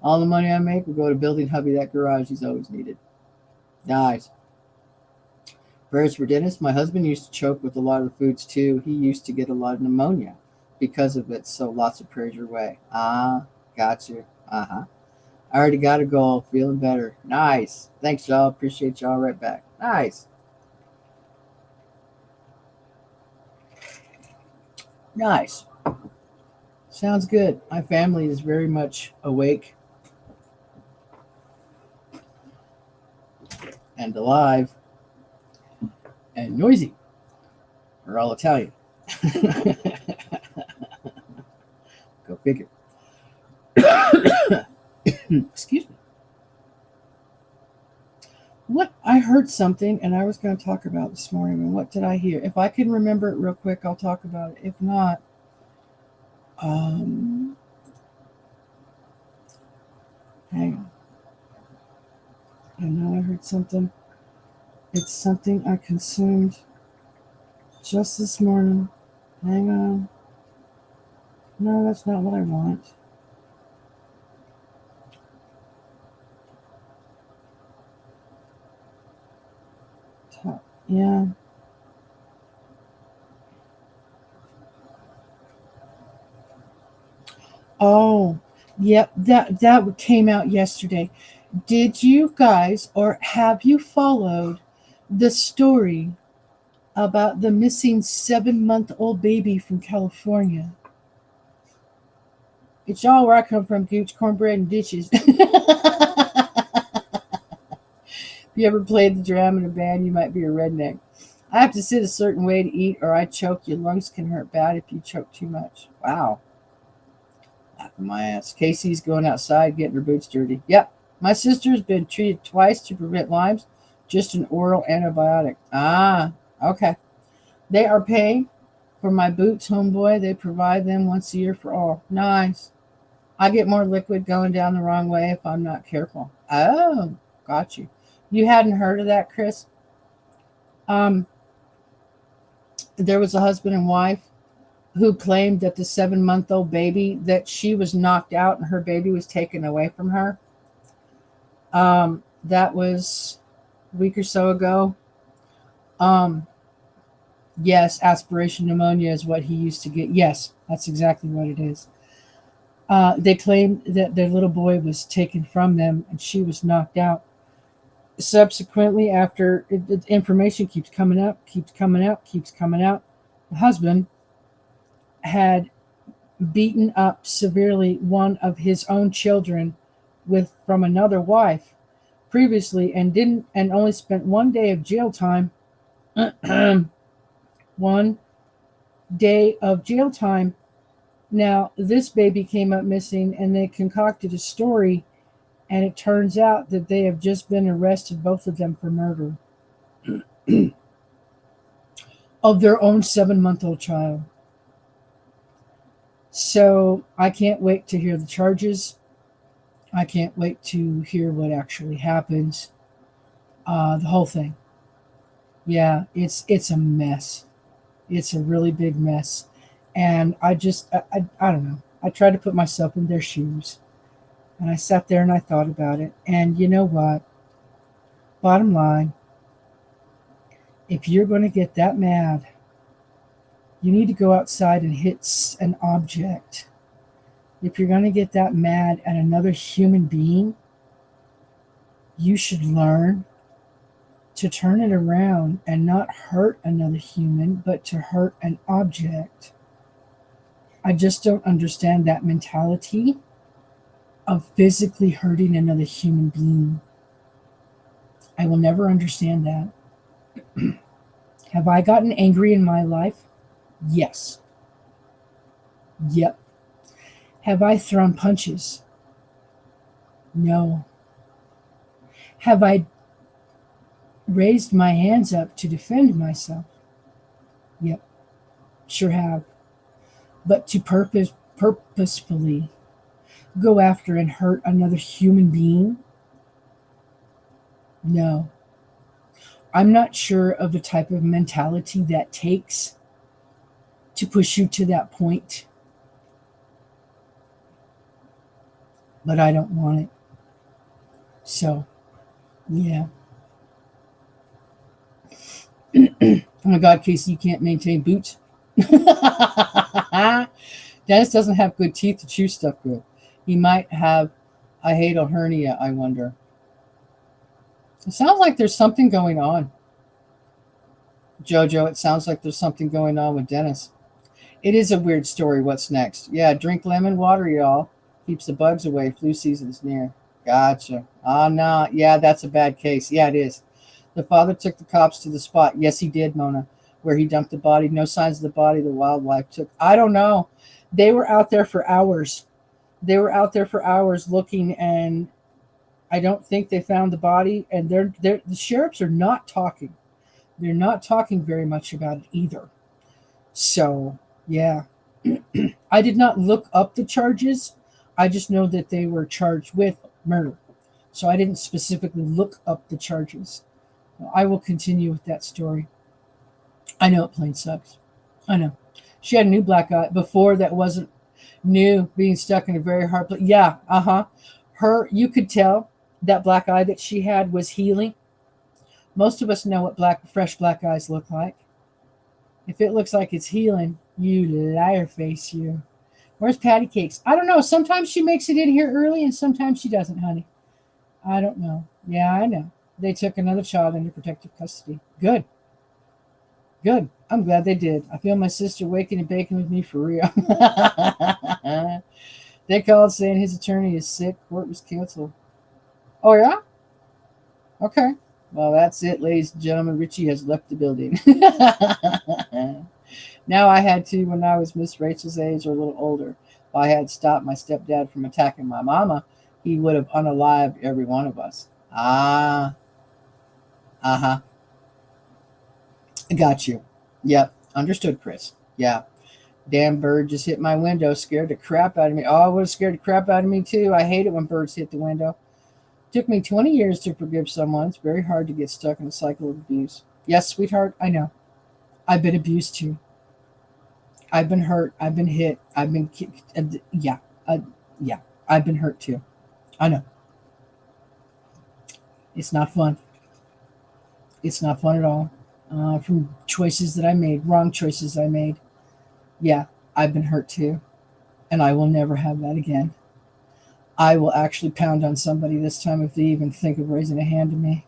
All the money I make will go to building hubby that garage he's always needed. Nice. Prayers for Dennis. My husband used to choke with a lot of the foods too. He used to get a lot of pneumonia because of it. So lots of prayers your way. Got you. I already got a goal. Feeling better. Nice. Thanks, y'all. Appreciate y'all right back. Nice. Nice. Sounds good. My family is very much awake and alive and noisy. We're all Italian. Go figure. Excuse me. What I heard something and I was going to talk about this morning, and what did I hear? If I can remember it real quick, I'll talk about it. If not, hang on. I know I heard something. It's something I consumed just this morning. Hang on. No, that's not what I want. Yeah. Oh, Yep, that came out yesterday. Did you guys or have you followed the story about the missing 7-month-old baby from California? It's all where I come from, Gooch, cornbread and dishes. If you ever played the drum in a band, you might be a redneck. I have to sit a certain way to eat or I choke. Your lungs can hurt bad if you choke too much. Wow. Laughing my ass. Casey's going outside getting her boots dirty. Yep. My sister's been treated twice to prevent Lyme's. Just an oral antibiotic. Ah, okay. They are paying for my boots, homeboy. They provide them once a year for all. Nice. I get more liquid going down the wrong way if I'm not careful. Oh, got you. You hadn't heard of that, Chris? Um, there was a husband and wife who claimed that the 7-month-old baby that she was knocked out and her baby was taken away from her. That was a week or so ago. Um, yes, aspiration pneumonia is what he used to get. Yes, that's exactly what it is. They claimed that their little boy was taken from them and she was knocked out. Subsequently, after the information keeps coming out, keeps coming out, keeps coming out, the husband had beaten up severely one of his own children with from another wife previously and only spent 1 day of jail time. 1 day of jail time. Now this baby came up missing and they concocted a story, and it turns out that they have just been arrested, both of them, for murder of their own 7-month-old child. So I can't wait to hear the charges. I can't wait to hear what actually happens. The whole thing. Yeah, it's a mess. It's a really big mess. And I don't know. I tried to put myself in their shoes. And I sat there and I thought about it. And you know what? Bottom line, if you're going to get that mad, you need to go outside and hit an object. If you're going to get that mad at another human being, you should learn to turn it around and not hurt another human, but to hurt an object. I just don't understand that mentality of physically hurting another human being. I will never understand that. Have I gotten angry in my life? Yes. Yep. Have I thrown punches? No. Have I raised my hands up to defend myself? Yep. Sure have. But to purposefully go after and hurt another human being? No. I'm not sure of the type of mentality that takes to push you to that point, but I don't want it. So, yeah. Oh my God, Casey, you can't maintain boots. Dennis doesn't have good teeth to chew stuff with. He might have a hiatal hernia, I wonder. It sounds like there's something going on. Jojo, it sounds like there's something going on with Dennis. It is a weird story. What's next? Yeah, drink lemon water, y'all. Keeps the bugs away. Flu season's near. Gotcha. Ah, no. Yeah, that's a bad case. Yeah, it is. The father took the cops to the spot. Yes, he did, Mona, where he dumped the body. No signs of the body. The wildlife took. I don't know. They were out there for hours. They were out there for hours looking, and I don't think they found the body. And the sheriffs are not talking. They're not talking very much about it either. So, yeah. I did not look up the charges. I just know that they were charged with murder. So I didn't specifically look up the charges. I will continue with that story. I know it plain sucks. I know. She had a new black eye. Before that wasn't new, being stuck in a very hard place. Yeah, you could tell that black eye that she had was healing. Most of us know what fresh black eyes look like. If it looks like it's healing, you liar face, you. Where's Patty Cakes? I don't know. Sometimes she makes it in here early and sometimes she doesn't, honey. I don't know. Yeah, I know. They took another child into protective custody. Good. Good. I'm glad they did. I feel my sister waking and baking with me for real. They called saying his attorney is sick. Court was canceled. Oh, yeah? Okay. Well, that's it, ladies and gentlemen. Richie has left the building. Now I had to when I was Miss Rachel's age or a little older. If I had stopped my stepdad from attacking my mama, he would have unalived every one of us. Ah, uh-huh. Got you. Yep. Understood, Chris. Yeah. Damn bird just hit my window, scared the crap out of me. Oh, it would have scared the crap out of me too. I hate it when birds hit the window. Took me 20 years to forgive someone. It's very hard to get stuck in a cycle of abuse. Yes, sweetheart, I know. I've been abused too. I've been hurt. I've been hit. I've been kicked. Yeah. Yeah. I've been hurt too. I know. It's not fun. It's not fun at all. From choices that I made, wrong choices I made. Yeah, I've been hurt too. And I will never have that again. I will actually pound on somebody this time if they even think of raising a hand to me.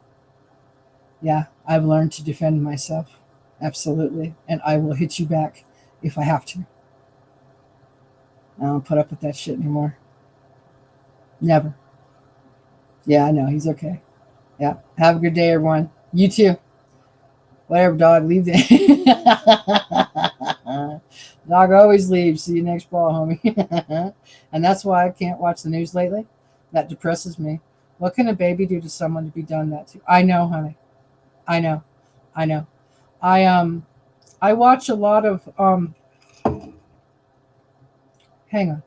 Yeah, I've learned to defend myself. Absolutely. And I will hit you back if I have to. I don't put up with that shit anymore. Never. Yeah, I know. He's okay. Yeah. Have a good day, everyone. You too. Whatever, dog. Leave the. Dog always leaves. See you next fall, homie. And that's why I can't watch the news lately. That depresses me. What can a baby do to someone to be done that to? I know, honey. I know. I know. I watch a lot of hang on.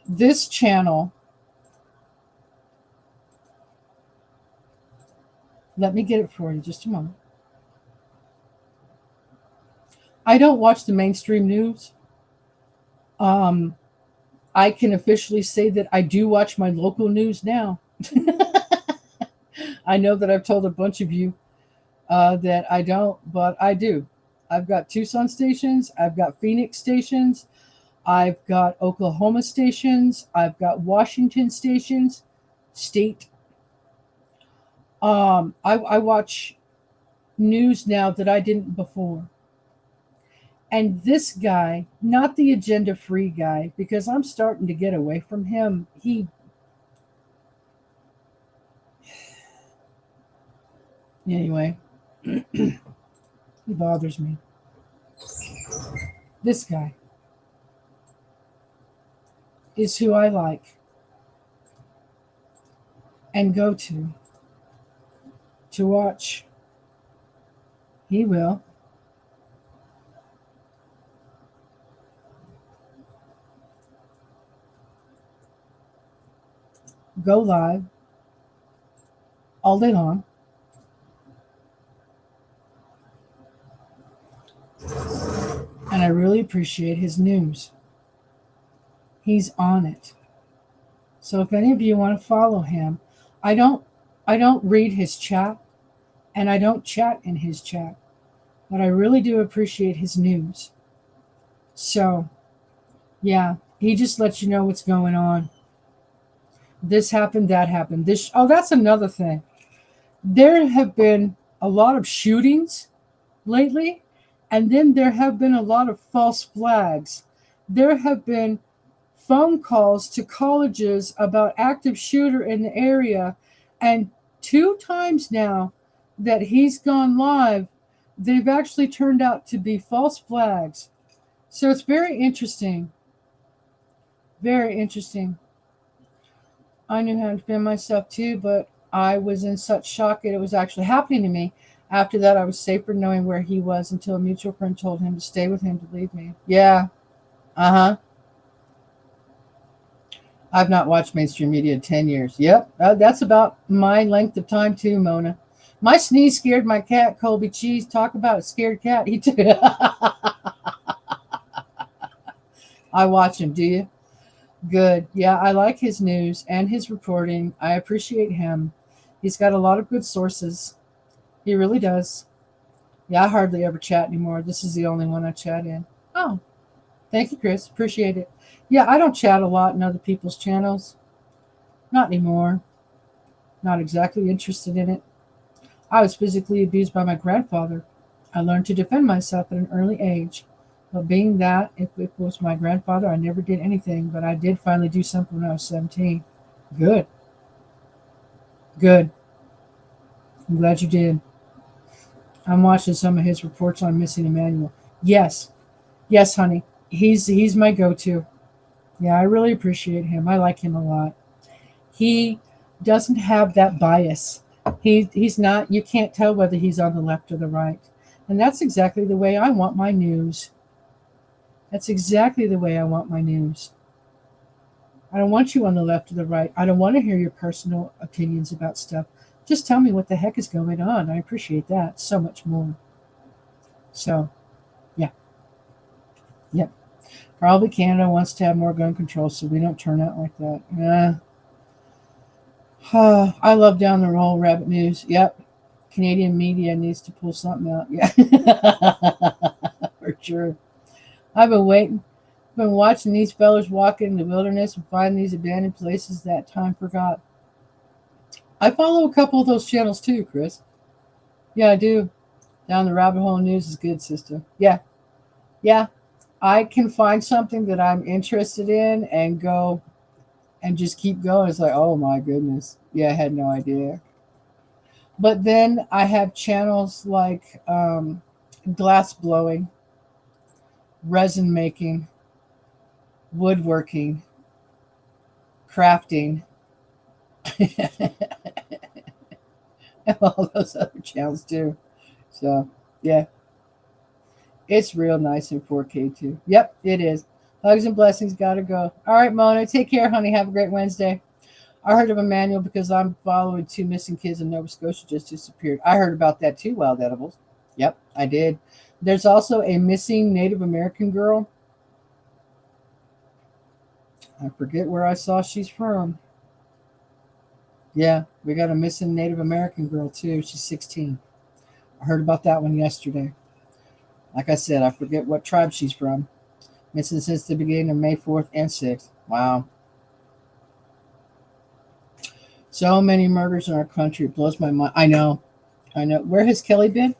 This channel. Let me get it for you just a moment. I don't watch the mainstream news. I can officially say that I do watch my local news now. I know that I've told a bunch of you that I don't, but I do. I've got Tucson stations, I've got Phoenix stations, I've got Oklahoma stations, I've got Washington stations, state. I watch news now that I didn't before. And this guy, not the agenda free guy, because I'm starting to get away from him. Anyway, he bothers me. This guy is who I like and go to watch. He will. Go live all day long. And I really appreciate his news. He's on it. So if any of you want to follow him, I don't read his chat and I don't chat in his chat, but I really do appreciate his news. So, yeah, he just lets you know what's going on. This happened, that happened. That's another thing. There have been a lot of shootings lately, and then there have been a lot of false flags. There have been phone calls to colleges about active shooter in the area, and 2 times now that he's gone live, they've actually turned out to be false flags. So it's very interesting. Very interesting. I knew how to defend myself too, but I was in such shock that it was actually happening to me. After that, I was safer knowing where he was until a mutual friend told him to stay with him to leave me. Yeah. Uh-huh. I've not watched mainstream media in 10 years. Yep. That's about my length of time too, Mona. My sneeze scared my cat, Colby Cheese. Talk about a scared cat. He took it. I watch him, do you? Good. Yeah, I like his news and his reporting. I appreciate him. He's got a lot of good sources. He really does. Yeah, I hardly ever chat anymore. This is the only one I chat in. Oh. Thank you, Chris. Appreciate it. Yeah, I don't chat a lot in other people's channels. Not anymore. Not exactly interested in it. I was physically abused by my grandfather. I learned to defend myself at an early age. But being that, if it was my grandfather, I never did anything, but I did finally do something when I was 17. Good. Good. I'm glad you did. I'm watching some of his reports on missing Emmanuel. Yes. Yes, honey. He's my go-to. Yeah, I really appreciate him. I like him a lot. He doesn't have that bias. He's not, you can't tell whether he's on the left or the right. And that's exactly the way I want my news. That's exactly the way I want my news. I don't want you on the left or the right. I don't want to hear your personal opinions about stuff. Just tell me what the heck is going on. I appreciate that so much more. So, yeah. Yeah. Probably Canada wants to have more gun control so we don't turn out like that. Yeah. I love down the roll rabbit news. Yep. Canadian media needs to pull something out. Yeah. For sure. I've been waiting. Been watching these fellers walk in the wilderness and find these abandoned places that time forgot. I follow a couple of those channels too, Chris. Yeah, I do. Down the rabbit hole news is good, sister. Yeah. Yeah. I can find something that I'm interested in and go and just keep going. It's like, oh my goodness. Yeah, I had no idea. But then I have channels like glass blowing, resin making, woodworking, crafting, and all those other channels too. So, yeah, it's real nice in 4K too. Yep, it is. Hugs and blessings. Gotta go. All right, Mona. Take care, honey. Have a great Wednesday. I heard of Emmanuel because I'm following two missing kids in Nova Scotia just disappeared. I heard about that too, Wild Edibles. Yep, I did. There's also a missing Native American girl. I forget where I saw she's from. Yeah, we got a missing Native American girl too. She's 16. I heard about that one yesterday. Like I said, I forget what tribe she's from. Missing since the beginning of May 4th and 6th. Wow. So many murders in our country. It blows my mind. I know. I know. Where has Kelly been?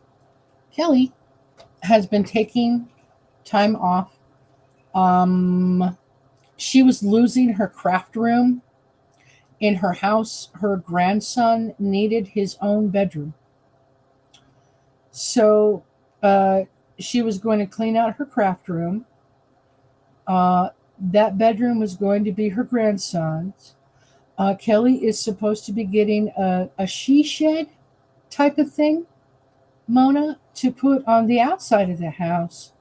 Kelly has been taking time off. Um, she was losing her craft room in her house. Her grandson needed his own bedroom. So uh, she was going to clean out her craft room. Uh, that bedroom was going to be her grandson's. Kelly is supposed to be getting a she shed type of thing, Mona, to put on the outside of the house.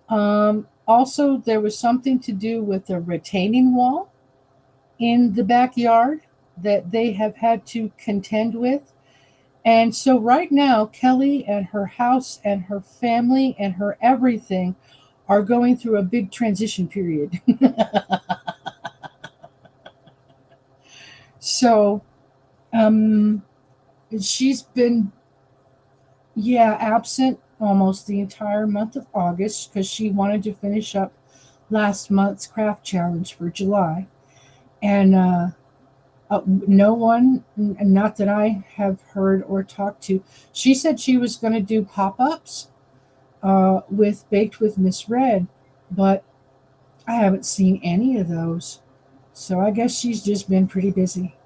Also, there was something to do with a retaining wall in the backyard that they have had to contend with. And so, right now, Kelly and her house and her family and her everything are going through a big transition period. So, um, she's been, yeah, absent almost the entire month of August because she wanted to finish up last month's craft challenge for July. And no one, not that I have heard or talked to, she said she was going to do pop ups with Baked with Miss Red, but I haven't seen any of those. So I guess she's just been pretty busy.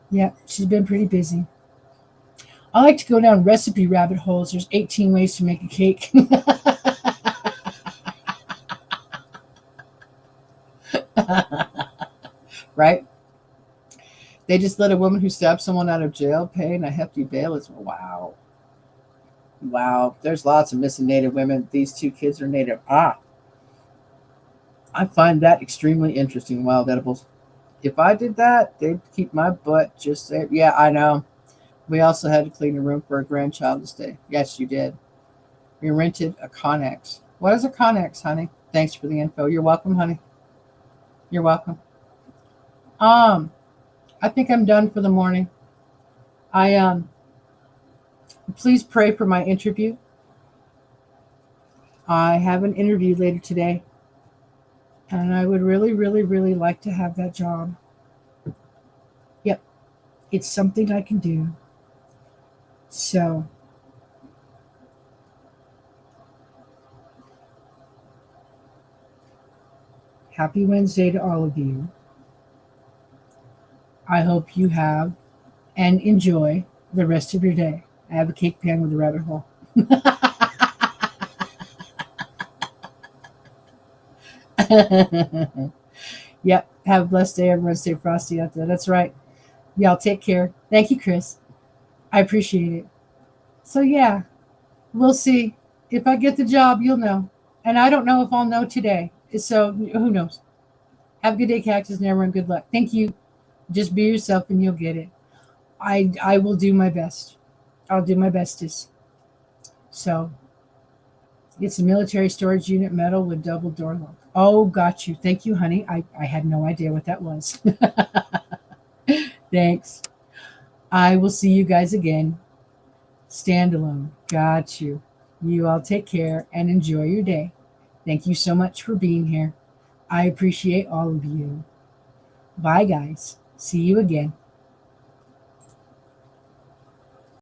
Yeah, she's been pretty busy. I like to go down recipe rabbit holes. There's 18 ways to make a cake. Right? They just let a woman who stabbed someone out of jail pay a hefty bail. It's wow. Wow. There's lots of missing Native women. These two kids are Native. I find that extremely interesting, Wild Edibles. If I did that, they'd keep my butt just there. Yeah, I know. We also had to clean a room for a grandchild to stay. Yes, you did. We rented a Connex. What is a Connex, honey? Thanks for the info. You're welcome, honey. You're welcome. Um, I think I'm done for the morning. I please pray for my interview. I have an interview later today, and I would really, really, really like to have that job. Yep, it's something I can do. So, happy Wednesday to all of you. I hope you have and enjoy the rest of your day. I have a cake pan with a rabbit hole. Yep. Have a blessed day, everyone. Stay frosty out there. That's right. Y'all take care. Thank you, Chris. I appreciate it. So, yeah, we'll see. If I get the job, you'll know. And I don't know if I'll know today. So, who knows? Have a good day, Cactus, and everyone. Good luck. Thank you. Just be yourself and you'll get it. I will do my best. I'll do my bestest. So, it's a military storage unit metal with double door lock. Oh, got you. Thank you, honey. I had no idea what that was. Thanks. I will see you guys again. Stand alone. Got you. You all take care and enjoy your day. Thank you so much for being here. I appreciate all of you. Bye, guys. See you again.